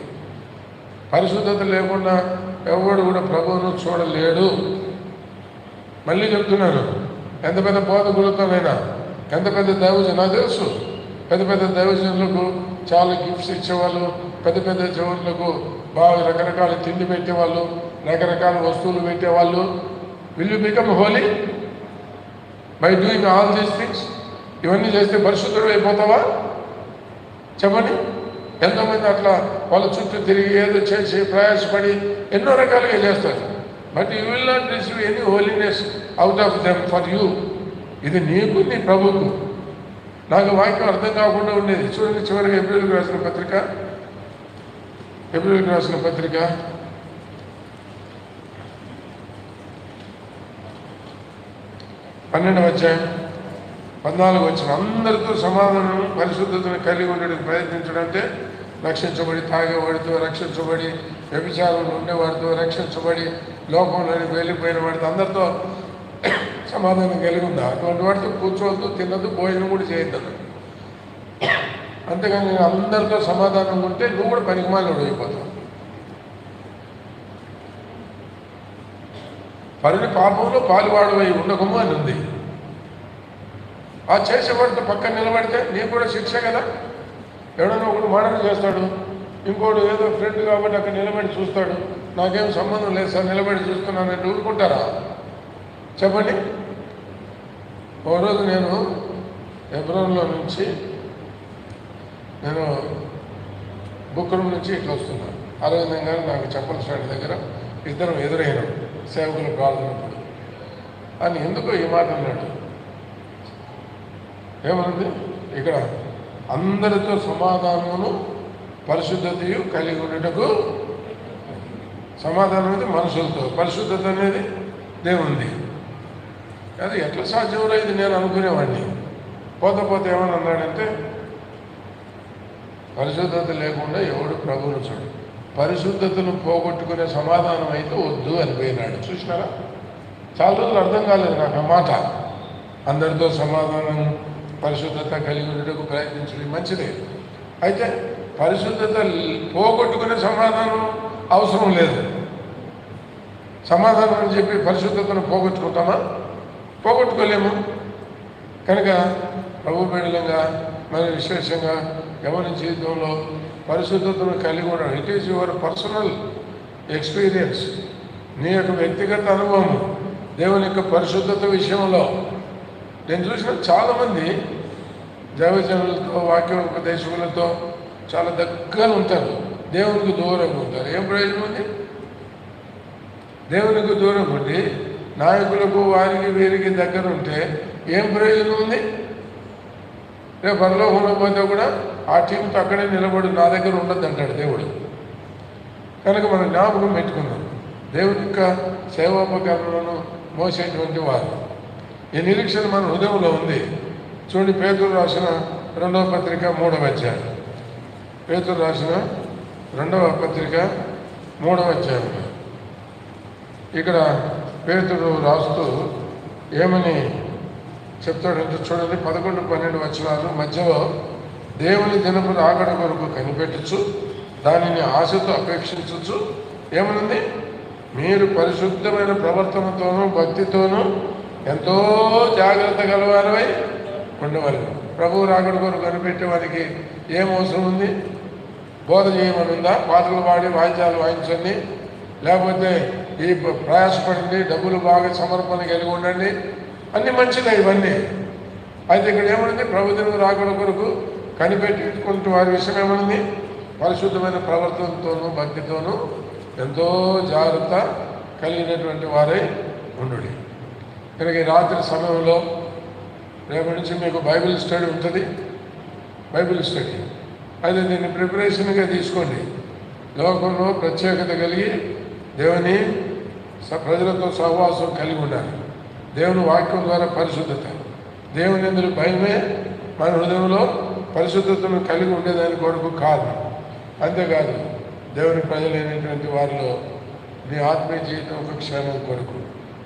పరిశుద్ధత లేకుండా ఎవడు కూడా ప్రభువును చూడలేడు. మళ్ళీ చెప్తున్నాను, ఎంత పెద్ద బోధకులతోనైనా, ఎంత పెద్ద దైవజనం నాకు తెలుసు. పెద్ద పెద్ద దైవజనులకు చాలా గిఫ్ట్స్ ఇచ్చేవాళ్ళు, పెద్ద పెద్ద జనులకు బాగా రకరకాల తిండి పెట్టేవాళ్ళు, రకరకాల వస్తువులు పెట్టేవాళ్ళు. Will you become holy by doing all these things? ఇవన్నీ చేస్తే పరిశుద్ధుడు అయిపోతావా? చెప్పండి. ఎంతోమంది అట్లా వాళ్ళ చుట్టూ తిరిగి ఏదో చేసి ప్రయాసపడి ఎన్నో రకాలుగా చేస్తారు. But you will not receive any holiness out of them for you. ఇది నీకు, నీ ప్రభుకు. నాకు వాక్యం అర్థం కాకుండా ఉండేది. చూడండి, చివరిగా ఏప్రిల్కి రాసిన పత్రిక 12వ అధ్యాయం 14 వచ్చిన అందరితో సమాధానం పరిశుద్ధతను కలిగి ఉండడానికి ప్రయత్నించడం అంటే రక్షించబడి, తాగేవాడితో రక్షించబడి, వ్యభిచారంలో ఉండేవాడితో రక్షించబడి, లోకంలోనికి వెళ్ళిపోయిన వాడితో అందరితో సమాధానం కలిగి ఉందా? అటువంటి వాడితో కూర్చోవద్దు, తినద్దు, భోజనం కూడా చేయొద్దు. అంతేగాని నేను అందరితో సమాధానం ఉంటే నువ్వు కూడా పనికిమాలినోడు అయిపోతావు. పరుని పాపంలో పాలువాడవై ఉండకము అని ఉంది. ఆ చేసేవాడితో పక్కన నిలబడితే నీకు కూడా శిక్ష కదా. ఎవడన్నా ఒకడు మర్డర్ చేస్తాడు, ఇంకోడు ఏదో ఫ్రెండ్ కాబట్టి అక్కడ నిలబడి చూస్తాడు, నాకేం సంబంధం లేదు సార్ నిలబడి చూస్తున్నానంటే ఊరుకుంటారా? చెప్పండి. ఓ రోజు నేను ఎబ్రోన్లో నుంచి నేను బుక్రం నుంచి ఇట్లా వస్తున్నాను. అరవిందం గారు నాకు చెప్పల స్టాండ్ దగ్గర ఇద్దరం ఎదురైనాం సేవకులు ప్రార్థనప్పుడు. అని ఎందుకో ఈ మాట అన్నాడు. ఏమన్నది? ఇక్కడ అందరితో సమాధానమును పరిశుద్ధతయు కలిగి ఉండటకు. సమాధానం అనేది మనుషులతో, పరిశుద్ధత అనేది దేవుంది. అది ఎట్లా సాధ్యం ఇది నేను అనుకునేవాడిని. పోతే ఏమని అన్నాడంటే, పరిశుద్ధత లేకుండా ఎవడు ప్రభువును చూడు, పరిశుద్ధతను పోగొట్టుకునే సమాధానం అయితే వద్దు అనిపోయినాడు. చూసినారా? చాలా రోజులు అర్థం కాలేదు నాకు ఆ మాట. అందరితో సమాధానం పరిశుద్ధత కలిగి ఉండటకు ప్రయత్నించడం మంచిదే. అయితే పరిశుద్ధత పోగొట్టుకునే సమాధానం అవసరం లేదు. సమాధానం అని చెప్పి పరిశుద్ధతను పోగొట్టుకుంటామా? పోగొట్టుకోలేము. కనుక ప్రభు బిడ్డలంగా మన విశేషంగా ఎవరి జీవితంలో పరిశుద్ధతను కలిగి ఉండడం, it is your personal experience, నీ యొక్క వ్యక్తిగత అనుభవం దేవుని యొక్క పరిశుద్ధత విషయంలో. నేను చూసిన చాలామంది దైవజనులతో, వాక్యోపదేశకులతో చాలా దగ్గర ఉంటారు, దేవునికి దూరంగా ఉంటారు. ఏం ప్రయోజనం ఉంది? దేవునికి దూరం ఉండి నాయకులకు వారికి వీరికి దగ్గర ఉంటే ఏం ప్రయోజనం ఉంది? రేపు పరలోకంలో పోతే కూడా ఆ టీంతో అక్కడే నిలబడి నా దగ్గర ఉండద్దు అంటాడు దేవుడు. కనుక మనం జ్ఞాపకం పెట్టుకున్నాం, దేవుని యొక్క సేవాపకరణలను మోసేటువంటి వారు. ఈ నిరీక్షణ మన హృదయంలో ఉంది. చూడండి, పేతురు రాసిన 2వ పత్రిక 3వ అధ్యాయం. పేతురు రాసిన 2వ పత్రిక 3వ అధ్యాయంలో ఇక్కడ పేతురు రాస్తూ ఏమని చెప్తాడంటే చూడండి, 11, 12 వచనాలు మధ్యలో, దేవుని దినపు రాకడ కొరకు కనిపెట్టచ్చు, దానిని ఆశతో అపేక్షించచ్చు. ఏమనుంది? మీరు పరిశుద్ధమైన ప్రవర్తనతోనూ భక్తితోనూ ఎంతో జాగ్రత్త గలవారై ఉండవాలి. ప్రభువు రాకడ కొరకు కనిపెట్టే వారికి ఏం అవసరం ఉంది? బోధ చేయమని ఉందా? పాటలు పాడి వాయిద్యాలు వాయించండి, లేకపోతే ఈ ప్రయాసపడండి, డబ్బులు బాగా సమర్పణ కలిగి ఉండండి, అన్నీ మంచిదే ఇవన్నీ. అయితే ఇక్కడ ఏమనింది? ప్రభుదినం రాకడ కొరకు కనిపెట్టుకుంటూ వారి విషయం ఏమనింది? పరిశుద్ధమైన ప్రవర్తనతోనూ భక్తితోనూ ఎంతో జాగ్రత్త కలిగినటువంటి వారై ఉండుడి. కనుక ఈ రాత్రి సమయంలో రేపటి నుంచి మీకు బైబిల్ స్టడీ ఉంటుంది. బైబిల్ స్టడీ అయితే దీన్ని ప్రిపరేషన్గా తీసుకోండి. లోకంలో ప్రత్యేకత కలిగి దేవుని ప్రజలతో సహవాసం కలిగి ఉండాలి. దేవుని వాక్యం ద్వారా పరిశుద్ధత, దేవుని యందు భయమే మన హృదయంలో పరిశుద్ధతను కలిగి ఉండేదాని కొరకు కాదు. అంతేకాదు దేవుని ప్రజలైనటువంటి వారిలో నీ ఆత్మీయ జీవితం ఒక క్షేమం కొరకు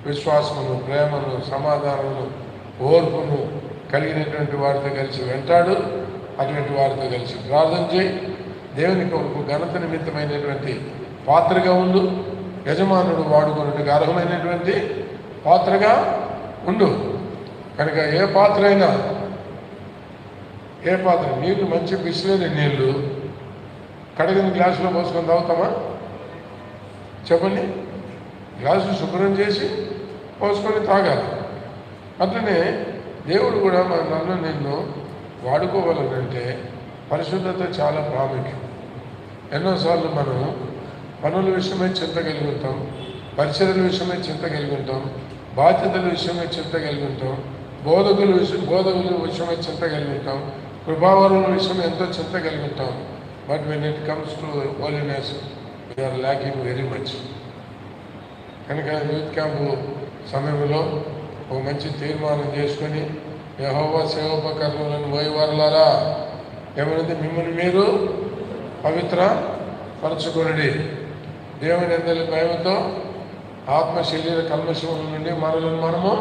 విశ్వాసమును, ప్రేమను, సమాధానమును, ఓర్పును కలిగినటువంటి వారితో కలిసి వెంటాడు. అటువంటి వారితో కలిసి ప్రార్థన చేయి. దేవుని కొరకు ఘనత నిమిత్తమైనటువంటి పాత్రగా ఉండు. యజమానుడు వాడుకున్నట్టుగా అర్హమైనటువంటి పాత్రగా ఉండు. కనుక ఏ పాత్ర నీకు మంచి బిస్లేని నీళ్ళు కడిగిన గ్లాసులో పోసుకొని తాగుతామా? చెప్పండి. గ్లాసు శుభ్రం చేసి పోసుకొని తాగాలి. అట్లనే దేవుడు కూడా నన్ను నిన్ను వాడుకోవాలంటే పరిశుద్ధత చాలా ప్రాముఖ్యం. ఎన్నోసార్లు మనం పనుల విషయమై చింత కలిగి ఉంటాం, పరిచర్యల విషయమై చింత కలిగి ఉంటాం, బాధ్యతల విషయమై చింత కలిగి ఉంటాం, బోధకుల విషయమై చింత కలిగి ఉంటాం, కృపావరుల విషయం ఎంతో చింత కలిగి ఉంటాం. But when it comes to holiness we're lacking very much. కనుక యూత్ క్యాంపు సమయంలో ఒక మంచి తీర్మానం చేసుకొని యెహోవా సేవోపకరణలను పోయేవారులారా ఏమన్నది, మిమ్మల్ని మీరు పవిత్ర పరచుకొనుడి. దేవుని యందలి భయముతో ఆత్మ శరీర కల్మషముల నుండి మనలను మనము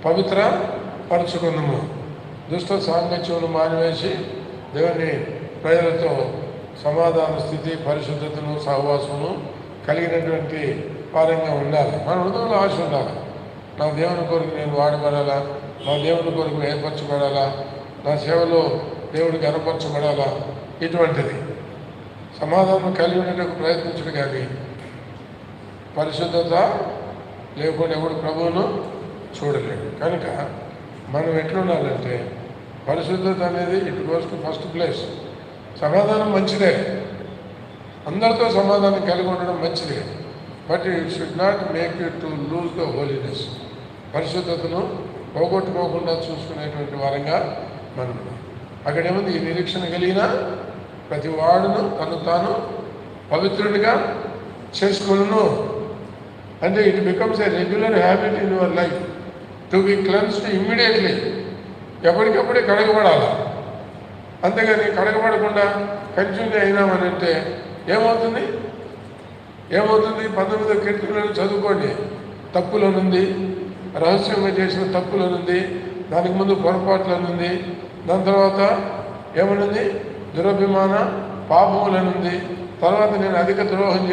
పవిత్ర పరచుకుందాము. దుష్ట సాంగత్యమును మానివేసి దేవుని ప్రజలతో సమాధాన స్థితి, పరిశుద్ధతను, సహవాసమును కలిగినటువంటి వారంగా ఉండాలి. మన హృదయంలో ఆశ ఉండాలి. నా దేవుని కొరకు నేను వాడబడాలా, నా దేవుని కొరకు ఏర్పరచబడాలా, నా సేవలో దేవుడు గణపరచబడాలా, ఇటువంటిది సమాధానం కలిగి ఉండేందుకు ప్రయత్నించడు. కానీ పరిశుద్ధత లేకుండా ఎవడు ప్రభువును చూడలేడు. కనుక మనం ఎట్లుండాలంటే పరిశుద్ధత అనేది it goes to first place. సమాధానం మంచిదే, అందరితో సమాధానం కలిగి ఉండడం మంచిదే. But it should not make you to lose the holiness. పరిశుద్ధతను పోగొట్టుకోకుండా చూసుకునేటువంటి వారంగా మనం అక్కడేముంది, ఈ నిరీక్షణ కలిగిన ప్రతి వాడును తను తాను పవిత్రుడిగా చేసుకును. అంటే it becomes a regular habit in your life to be cleansed immediately. ఎప్పటికప్పుడే కడగబడాలి. అంతేగాని కడగబడకుండా కంటిన్యూ అయినామనంటే ఏమవుతుంది? 19వ కీర్తనలను చదువుకోండి. తప్పులనుంది, రహస్యంగా చేసిన తప్పులనుంది, దానికి ముందు పొరపాట్లనుంది, దాని తర్వాత ఏమనుంది, దురభిమాన పాపములనుంది, తర్వాత నేను అధిక ద్రోహం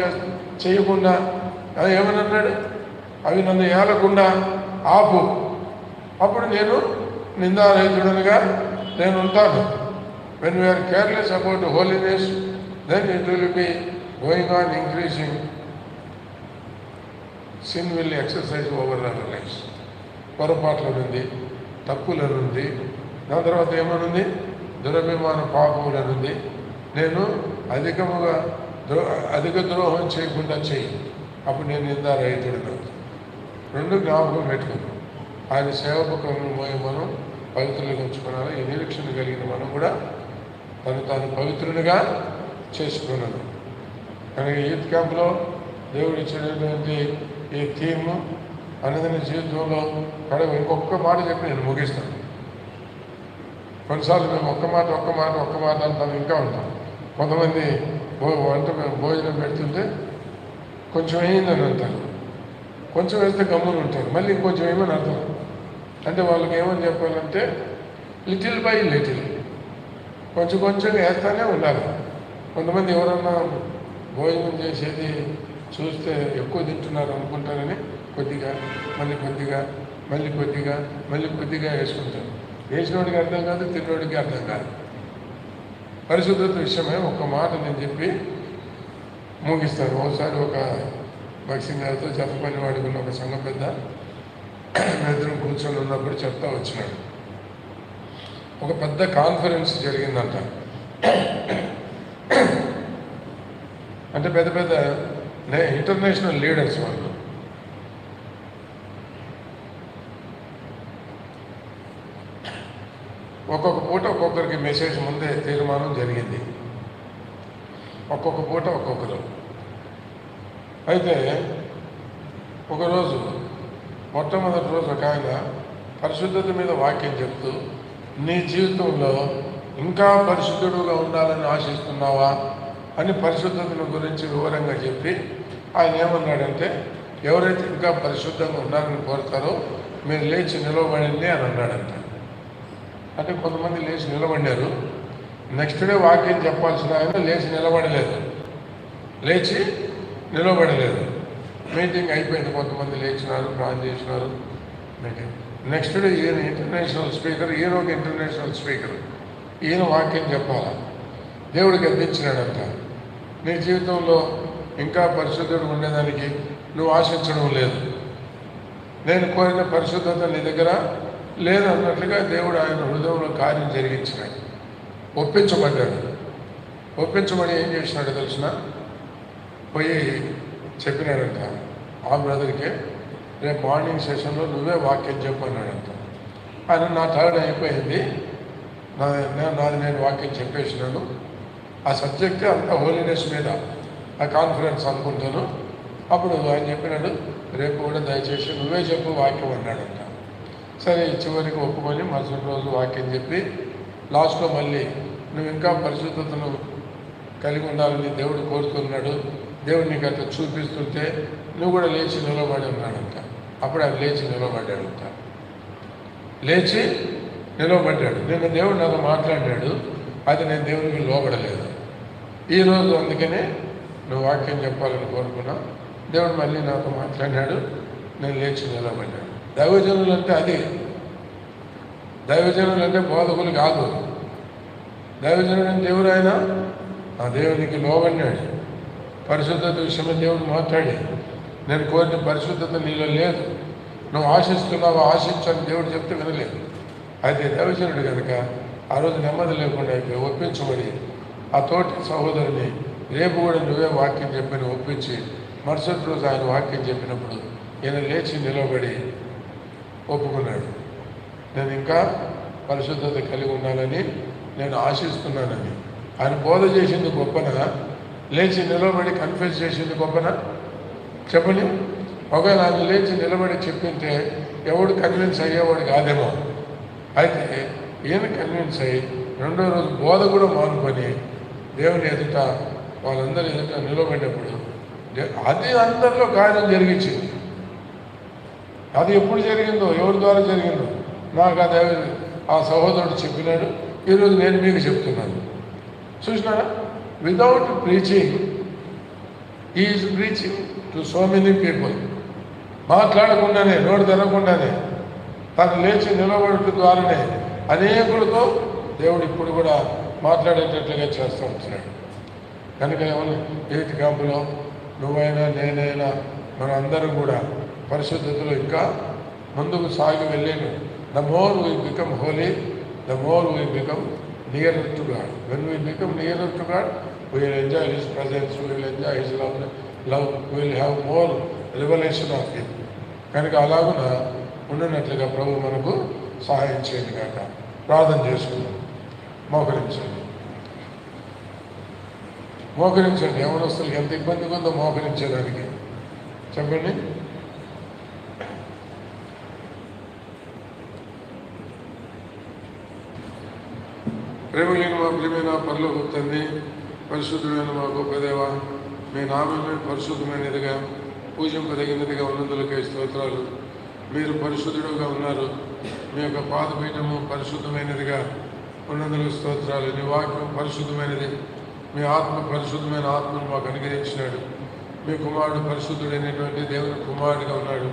చేయకుండా ఏమనన్నాడు, అవి నన్ను ఏలకుండా ఆపు, అప్పుడు నేను నిందారహితుడనుగా నేను ఉంటాను. When we are careless about holiness then it will be going on increasing. Sin will exercise over our lives. పొరపాట్లనుంది, తప్పులనుంది, దాని తర్వాత ఏమనుంది, దురభిమాన పాపములనుంది. నేను అధిక ద్రోహం చేయకుండా చెయ్యి, అప్పుడు నేను నిందారహితుడిగా. రెండు జ్ఞాపకం పెట్టుకున్నాం. ఆయన సేవకులను మనం పవిత్రులుగా ఉంచుకున్నాను. ఈ నిరీక్షణ కలిగిన మనం కూడా తాను పవిత్రునిగా చేసుకున్నాను. కనుక యూత్ క్యాంప్లో దేవుడు ఇచ్చినటువంటి ఈ థీమ్ అనుదిన జీవితంలో ఇంకొక మాట చెప్పి నేను ముగిస్తాను. కొన్నిసార్లు మేము ఒక్క మాట అంటాం, ఇంకా ఉంటాం. కొంతమంది భోజనం పెడుతుంటే కొంచెం వేయిందని అంటారు, కొంచెం వేస్తే గమ్మున ఉంటారు, మళ్ళీ ఇంకొంచెం వేయమని అర్థం. అంటే వాళ్ళకి ఏమని చెప్పాలంటే లిటిల్ బై లిటిల్ కొంచెం వేస్తానే ఉండాలి. కొంతమంది ఎవరన్నా భోజనం చేసేది చూస్తే ఎక్కువ తింటున్నారు అనుకుంటారని కొద్దిగా మళ్ళీ కొద్దిగా వేసుకుంటారు. వేసినోడికి అర్థం కాదు, తిన్నోడికి అర్థం కాదు. పరిశుద్ధత విషయమే ఒక మాట నేను చెప్పి ముగిస్తాను. ఒకసారి ఒక భక్సింగ్ గారితో చెప్పని వాడుకున్న ఒక సంఘ పెద్ద ఇద్దరం కూర్చొని ఉన్నప్పుడు చెప్తా వచ్చినాడు. ఒక పెద్ద కాన్ఫరెన్స్ జరిగిందంట. అంటే పెద్ద ఇంటర్నేషనల్ లీడర్స్ వాళ్ళు. ఒక్కొక్క పూట ఒక్కొక్కరికి మెసేజ్ ముందే తీర్మానం జరిగింది. ఒక్కొక్క పూట ఒక్కొక్కరు. అయితే ఒకరోజు మొట్టమొదటి రోజు ఒక ఆయన పరిశుద్ధత మీద వాక్యం చెప్తూ, నీ జీవితంలో ఇంకా పరిశుద్ధుడుగా ఉండాలని ఆశిస్తున్నావా అని పరిశుద్ధతను గురించి వివరంగా చెప్పి ఆయన ఏమన్నాడంటే, ఎవరైతే ఇంకా పరిశుద్ధంగా ఉండాలని కోరుతారో మీరు లేచి నిలవబడండి అని అన్నాడంట. అంటే కొంతమంది లేచి నిలబడినారు. నెక్స్ట్ డే వాక్యం చెప్పాల్సిన ఆయన లేచి నిలబడలేదు, మీటింగ్ అయిపోయింది. కొంతమంది లేచినారు, ప్రార్థన చేసినారు. మీటింగ్ నెక్స్ట్ డే ఈయన ఇంటర్నేషనల్ స్పీకర్, ఈయన ఒక ఇంటర్నేషనల్ స్పీకర్, ఈయన వాక్యం చెప్పాలా. దేవుడికి అందించినాడంట, నీ జీవితంలో ఇంకా పరిశుద్ధుడు ఉండేదానికి నువ్వు ఆశించడం లేదు, నేను కోరిన పరిశుద్ధత నీ దగ్గర లేదు అన్నట్లుగా దేవుడు ఆయన హృదయంలో కార్యం జరిగించినాడు. ఒప్పించబడి ఏం చేసినాడు తెలిసిన, పోయి చెప్పినాడంట ఆ బ్రదర్కి, రేపు మార్నింగ్ సెషన్లో నువ్వే వాక్యం చెప్పన్నాడంట. ఆయన నా టర్న్ అయిపోయింది, నాది నేను వాక్యం చెప్పేసినాను, ఆ సబ్జెక్టే అంత హోలీనెస్ మీద ఆ కాన్ఫరెన్స్ అనుకుంటాను. అప్పుడు ఆయన చెప్పినాడు, రేపు కూడా దయచేసి నువ్వే చెప్పు వాక్యం అన్నాడంట. సరే చివరికి ఒప్పుకొని మరుసటి రోజు వాక్యం చెప్పి లాస్ట్లో మళ్ళీ నువ్వు ఇంకా పరిశుద్ధతను కలిగి ఉండాలని దేవుడు కోరుతున్నాడు, దేవుడు నీకు అట్లా చూపిస్తుంటే నువ్వు కూడా లేచి నిలబడి ఉన్నాడంట. అప్పుడు ఆయన లేచి నిలబడ్డాడు. నేను దేవుడు నాతో మాట్లాడాడు, అది నేను దేవునికి లోబడలేదు. ఈరోజు అందుకనే నువ్వు వాక్యం చెప్పాలని కోరుకున్నా, దేవుడు మళ్ళీ నాతో మాట్లాడాడు, నేను లేచి నిలబడ్డాడు. దైవజనులు అంటే అది, దైవజనులు అంటే బోధకులు కాదు. దైవజనుడు అంటే ఎవరైనా ఆ దేవునికి లోబడినాడు. పరిశుద్ధత విషయంలో దేవుడు మాట్లాడి, నేను కోరిన పరిశుద్ధత నీలో లేదు, నువ్వు ఆశిస్తున్నావు, ఆశించని దేవుడు చెప్తే వినలేదు. అయితే దైవజనుడు కనుక ఆ రోజు నెమ్మది లేకుండా అయిపోయి ఒప్పించబడి ఆ తోటి సహోదరుని రేపు కూడా నువ్వే వాక్యం చెప్పని ఒప్పించి మరుసటి రోజు ఆయన వాక్యం చెప్పినప్పుడు ఈయన లేచి నిలబడి ఒప్పుకున్నాడు, నేను ఇంకా పరిశుద్ధత కలిగి ఉండాలని నేను ఆశిస్తున్నానని. ఆయన బోధ చేసింది గొప్పనా, లేచి నిలబడి కన్ఫ్యూజ్ చేసింది గొప్పనా చెప్పని? ఒకవేళ ఆయన లేచి నిలబడి చెప్పింటే ఎవడు కన్విన్స్ అయ్యేవాడు కాదేమో. అయితే ఈయన కన్విన్స్ అయ్యి రెండో రోజు బోధ కూడా మానుకొని దేవుని ఎదుట వాళ్ళందరూ ఎదుట నిలబడినప్పుడు అది అందరిలో కార్యం జరిగించింది. అది ఎప్పుడు జరిగిందో, ఎవరి ద్వారా జరిగిందో నాకు ఆ సహోదరుడు చెప్పినాడు, ఈరోజు నేను మీకు చెప్తున్నాను. చూసినారా, without preaching is preaching to so many people. మాట్లాడకుండానే, నోటు తెరవకుండానే తను లేచి నిలబడటం ద్వారానే అనేకులతో దేవుడు ఇప్పుడు కూడా మాట్లాడేటట్లుగా చేస్తూ ఉంటున్నాడు. కనుక ఏమన్నా ఎయిత్ క్యాంపులో నువ్వైనా నేనైనా మన అందరం కూడా పరిశుద్ధతలో ఇంకా ముందుకు సాగి వెళ్ళేను. The more we become holy, the more we become nearer to God. When we become nearer to God, we will enjoy his presence, we will enjoy his love, we will have more revolution of him. కనుక అలాగున ఉన్నట్లుగా ప్రభు మనకు సహాయం చేయండి కాక. ప్రార్థన చేసుకుందాం. మోకరించండి. యవనస్తులకి ఎంత ఇబ్బందిగా ఉందో మోకరించేదానికి చెప్పండి. ప్రేమలేని మా ప్రియమైన పరలోక తండ్రి, పరిశుద్ధమైన మా గొప్ప దేవ, మీ నామమే పరిశుద్ధమైనదిగా పూజింపదగినదిగా ఉన్నందులకై స్తోత్రాలు. మీరు పరిశుద్ధుడుగా ఉన్నారు, మీ యొక్క పాదపీఠము పరిశుద్ధమైనదిగా ఉన్నందులకు స్తోత్రాలు. నీ వాక్యం పరిశుద్ధమైనది, మీ ఆత్మ పరిశుద్ధమైన ఆత్మను మాకు అనుగ్రహించినాడు. మీ కుమారుడు పరిశుద్ధుడైనటువంటి దేవుని కుమారుడిగా ఉన్నాడు.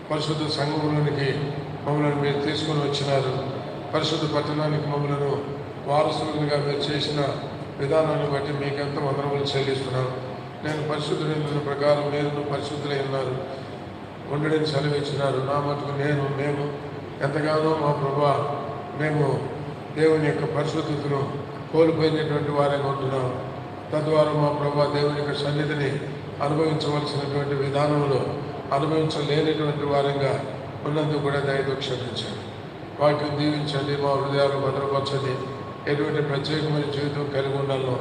పరిశుద్ధ సంఘంలోనికి మమ్మల్ని మీరు తీసుకొని వచ్చినారు. పరిశుద్ధ పట్టణానికి మమ్మలను వారసులుగా మీరు చేసిన విధానాన్ని బట్టి మీకెంత వందనములు చెల్లిస్తున్నాను. నేను పరిశుద్ధులైన ప్రకారం మీరు పరిశుద్ధులై ఉన్నారు, ఉండడని సెలవిచ్చినారు. నా మటుకు మేము ఎంతగానో మా ప్రభా మేము దేవుని యొక్క పరిశుద్ధతను కోల్పోయినటువంటి వారంగా ఉంటున్నాం. తద్వారా మా ప్రభా దేవుని యొక్క సన్నిధిని అనుభవించవలసినటువంటి విధానంలో అనుభవించలేనటువంటి వారంగా ఉన్నందుకు కూడా దయతో క్షమించండి. వాక్యం దీవించండి, మా హృదయాలు భద్రపరచండి. ఎటువంటి ప్రత్యేకమైన జీవితం కలిగి ఉండాలనో,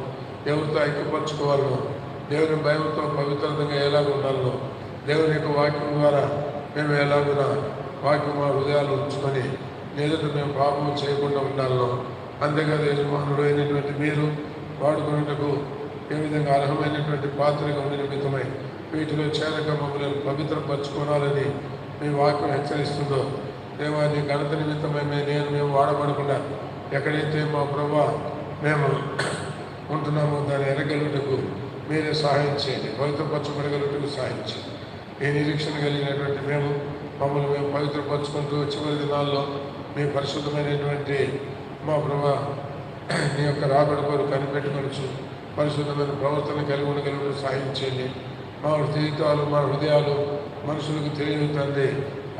ఎవరితో ఐక్యపరచుకోవాలనో, దేవుని భయంతో పవిత్రతగా ఎలాగ ఉండాలనో, దేవుని యొక్క వాక్యం ద్వారా మేము ఎలాగునా వాక్యం మా హృదయాలు ఉంచుకొని ఎదుట మేము పాపం చేయకుండా ఉండాలను. అంతేకాదు యజమానుడు అయినటువంటి మీరు వాడుకున్నట్టుకు ఏ విధంగా అర్హమైనటువంటి పాత్రగా ఉండి నిమిత్తమై వీటిలో చేరక మమ్మల్ని పవిత్రపరచుకోవాలని మీ వాక్యం హెచ్చరిస్తుందో దేవాన్ని ఘనత నిమిత్తమై మేము వాడబడకుండా ఎక్కడైతే మా ప్రభా మేము ఉంటున్నామో దాన్ని ఎరగలుటకు మీరే సహాయం చేయండి. పవిత్రపరచబడగలుగుటకు సహాయం చేయండి. ఈ నిరీక్షణ కలిగినటువంటి మమ్మల్ని మేము పవిత్రపరచుకుంటూ చివరి దినాల్లో మీ పరిశుద్ధమైనటువంటి మా ప్రభా నీ యొక్క రాబడి కొరకు కనిపెట్టుకొనచ్చు పరిశుద్ధమైన ప్రవర్తన కలిగి ఉండగలుగుటకు సహాయం చేయండి. మా జీవితాలు మా హృదయాలు మనుషులకు తెలియదు తండ్రి.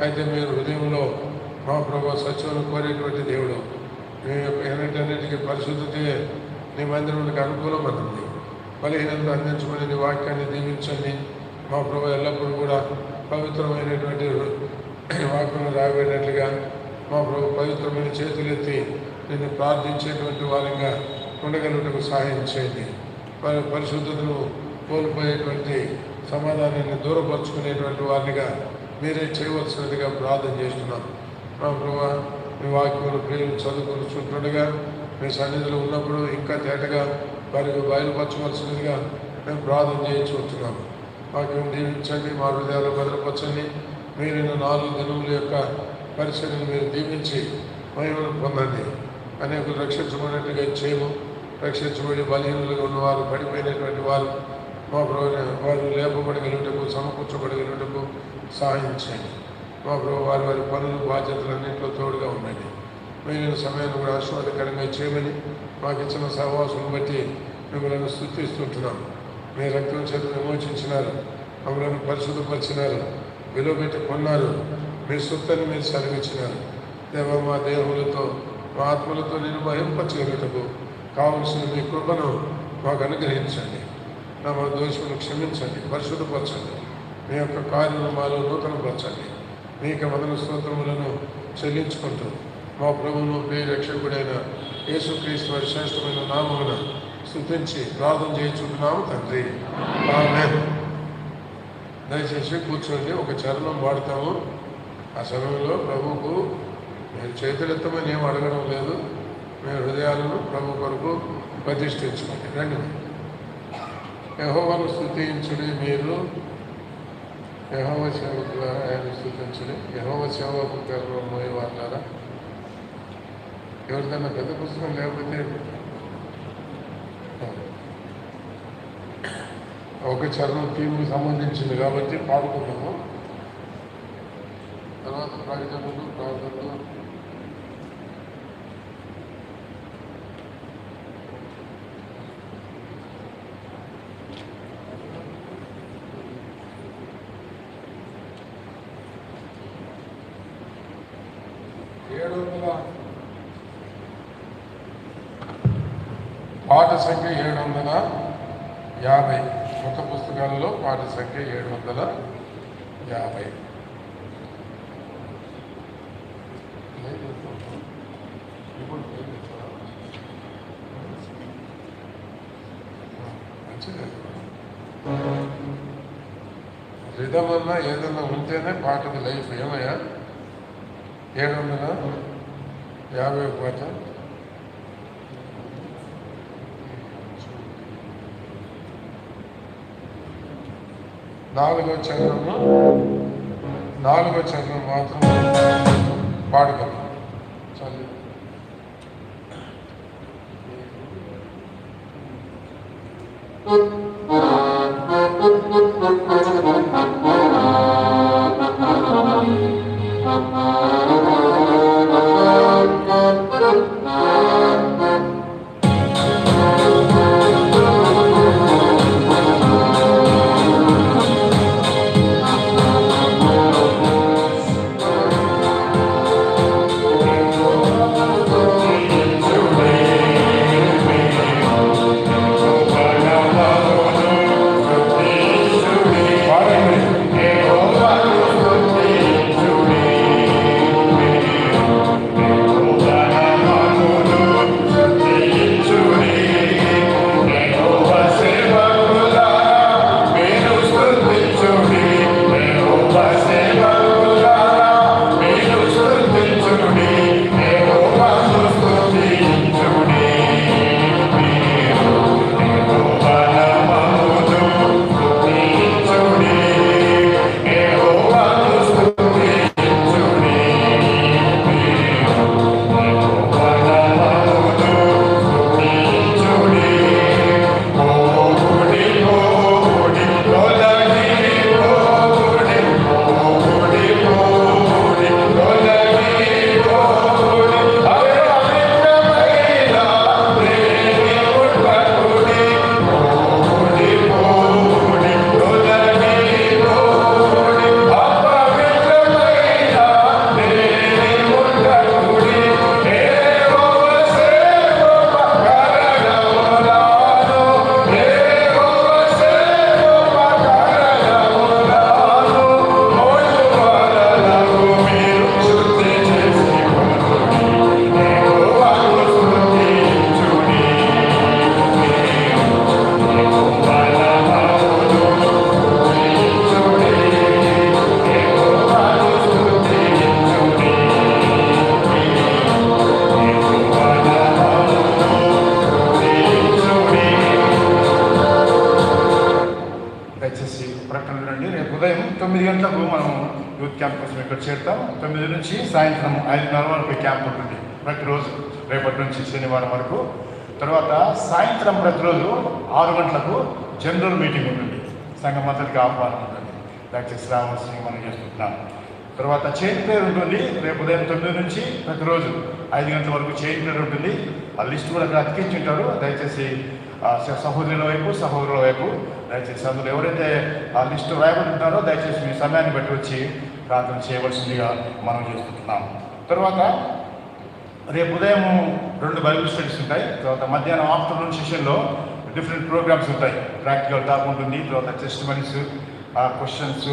అయితే మీరు హృదయంలో మా ప్రభా సత్యమును కోరేటువంటి దేవుడు. మీ యొక్క ఎన్నిటన్నిటికీ పరిశుద్ధతే నీ మందిరానికి అనుకూలమవుతుంది. బలహీనంగా అందించమని నీ వాక్యాన్ని దీవించండి. మా ప్రభు ఎల్లప్పుడూ కూడా పవిత్రమైనటువంటి వాక్యం రాబడినట్లుగా మా ప్రభు పవిత్రమైన చేతులెత్తి నిన్ను ప్రార్థించేటువంటి వారంగా ఉండగలుగుటకు సహాయం చేయండి. పరిశుద్ధతను కోల్పోయేటువంటి సమాధానాన్ని దూరపరుచుకునేటువంటి వారినిగా మీరే చేయవలసినదిగా ప్రార్థన చేస్తున్నాం. మా ప్రభు మీ వాక్యములు ప్రియులు చదువుకుంటుండగా మీ సన్నిధిలో ఉన్నప్పుడు ఇంకా తేటగా వారికి బయలుపరచవలసినదిగా మేము ప్రార్థన చేయించుకుంటున్నాము. వాక్యం దీవించండి, మా హృదయాలు భద్రపరచండి. మీరైన 4 దినముల యొక్క పరిచర్యను మీరు దీవించి మహిమను పొందండి. అనేకులు రక్షించబడినట్టుగా చేయము. రక్షించబడి బలహీనులుగా ఉన్నవారు, పడిపోయినటువంటి వారు మా ప్రభు వారు లేపబడగలుగుటకు సమకూర్చబడగలుగుటకు సహాయం చేయండి. మా ప్రభు వారి పనులు బాధ్యతలన్నింటిలో తోడుగా ఉండండి. మిగిలిన సమయాన్ని కూడా ఆశీర్వాదకరంగా చేయమని మాకు ఇచ్చిన సహవాసులను బట్టి మిమ్మల్ని స్తుతిస్తుంటున్నాం. మీ రక్తం చేత విమోచించినారు, మమ్మల్ని పరిశుద్ధపరిచినారు, విలువ పెట్టి కొన్నారు, మీ సొత్తని మీరు సెలవిచ్చినారు. దేవ మా దేహములతో మా ఆత్మలతో నేను మహింపచేయుటకు కావలసిన మీ కృపను మాకు అనుగ్రహించండి. మా దోషములను క్షమించండి, పరిశుద్ధపరచండి. మీ యొక్క కార్యము మాలో నూతనపరచండి. మీక మొదల స్తోత్రములను చెల్లించుకుంటూ మా ప్రభువును ప్రియ రక్షకుడైన యేసుక్రీస్తు వారి శ్రేష్టమైన నామమున స్తుతించి ప్రార్థన చేయించుకుంటున్నాము తండ్రి. ఆమేన్. దయచేసి కూర్చోండి. ఒక చరణం వాడతాము. ఆ సమయంలో ప్రభువుకు మీరు చేతులెత్తమని ఏం అడగడం లేదు. మీ హృదయాలను ప్రభు కొరకు ప్రతిష్ఠించుకోండి. రండి. యెహోవాను స్తుతించుడి, మీరు యెహోవా సేవకులారా ఆయన స్తుతించుడి. యెహోవా సేవకులు మోయేవారులారా. ఎవరికన్నా పెద్ద పుస్తకం లేకపోతే ఒక చరణం థీమ్కి సంబంధించింది కాబట్టి పాడుకున్నాము. తర్వాత ప్రకటనలు, ప్రార్థనలు, పాట సంఖ్య 750. కొత్త పుస్తకాలలో పాట సంఖ్య 750. రిధం అన్నా ఏదన్నా ఉంటేనే పాటది లైఫ్. ఏమయ్యా 750 పాట. నాలుగో చరణం మాత్రం పాడగలం. చల్లి ప్రకటన వినండి. రేపు ఉదయం 9 గంటలకు మనం యూత్ క్యాంప్ కోసం ఇక్కడ చేరుతాం. 9 నుంచి సాయంత్రం 5:30 వరకు క్యాంప్ ఉంటుంది ప్రతిరోజు, రేపటి నుంచి శనివారం వరకు. తర్వాత సాయంత్రం ప్రతిరోజు 6 గంటలకు జనరల్ మీటింగ్ ఉంటుంది, సంఘం అంతటికి ఆహ్వానం ఉంటుంది. దయచేసి రావాల్సింది మనం చేసుకుంటున్నాం. తర్వాత చైన్ ప్రేయర్ ఉంటుంది రేపు ఉదయం 9 నుంచి ప్రతిరోజు 5 గంటల వరకు చైన్ ప్రేయర్ ఉంటుంది. ఆ లిస్ట్ కూడా అక్కడ అతికించుంటారు. దయచేసి సహోదరుల వైపు సహోదరుల వైపు దయచేసి అందులో ఎవరైతే ఆ లిస్టు రాయబడి ఉంటారో దయచేసి మీ సమయాన్ని బట్టి వచ్చి ప్రార్థన చేయవలసిందిగా మనం చేసుకుంటున్నాం. తర్వాత రేపు ఉదయం 2 బైబిల్ స్టడీస్ ఉంటాయి. తర్వాత మధ్యాహ్నం ఆఫ్టర్నూన్ సెషన్లో డిఫరెంట్ ప్రోగ్రామ్స్ ఉంటాయి. ప్రాక్టికల్ టాక్ ఉంటుంది, తర్వాత టెస్టిమనీస్, క్వశ్చన్స్,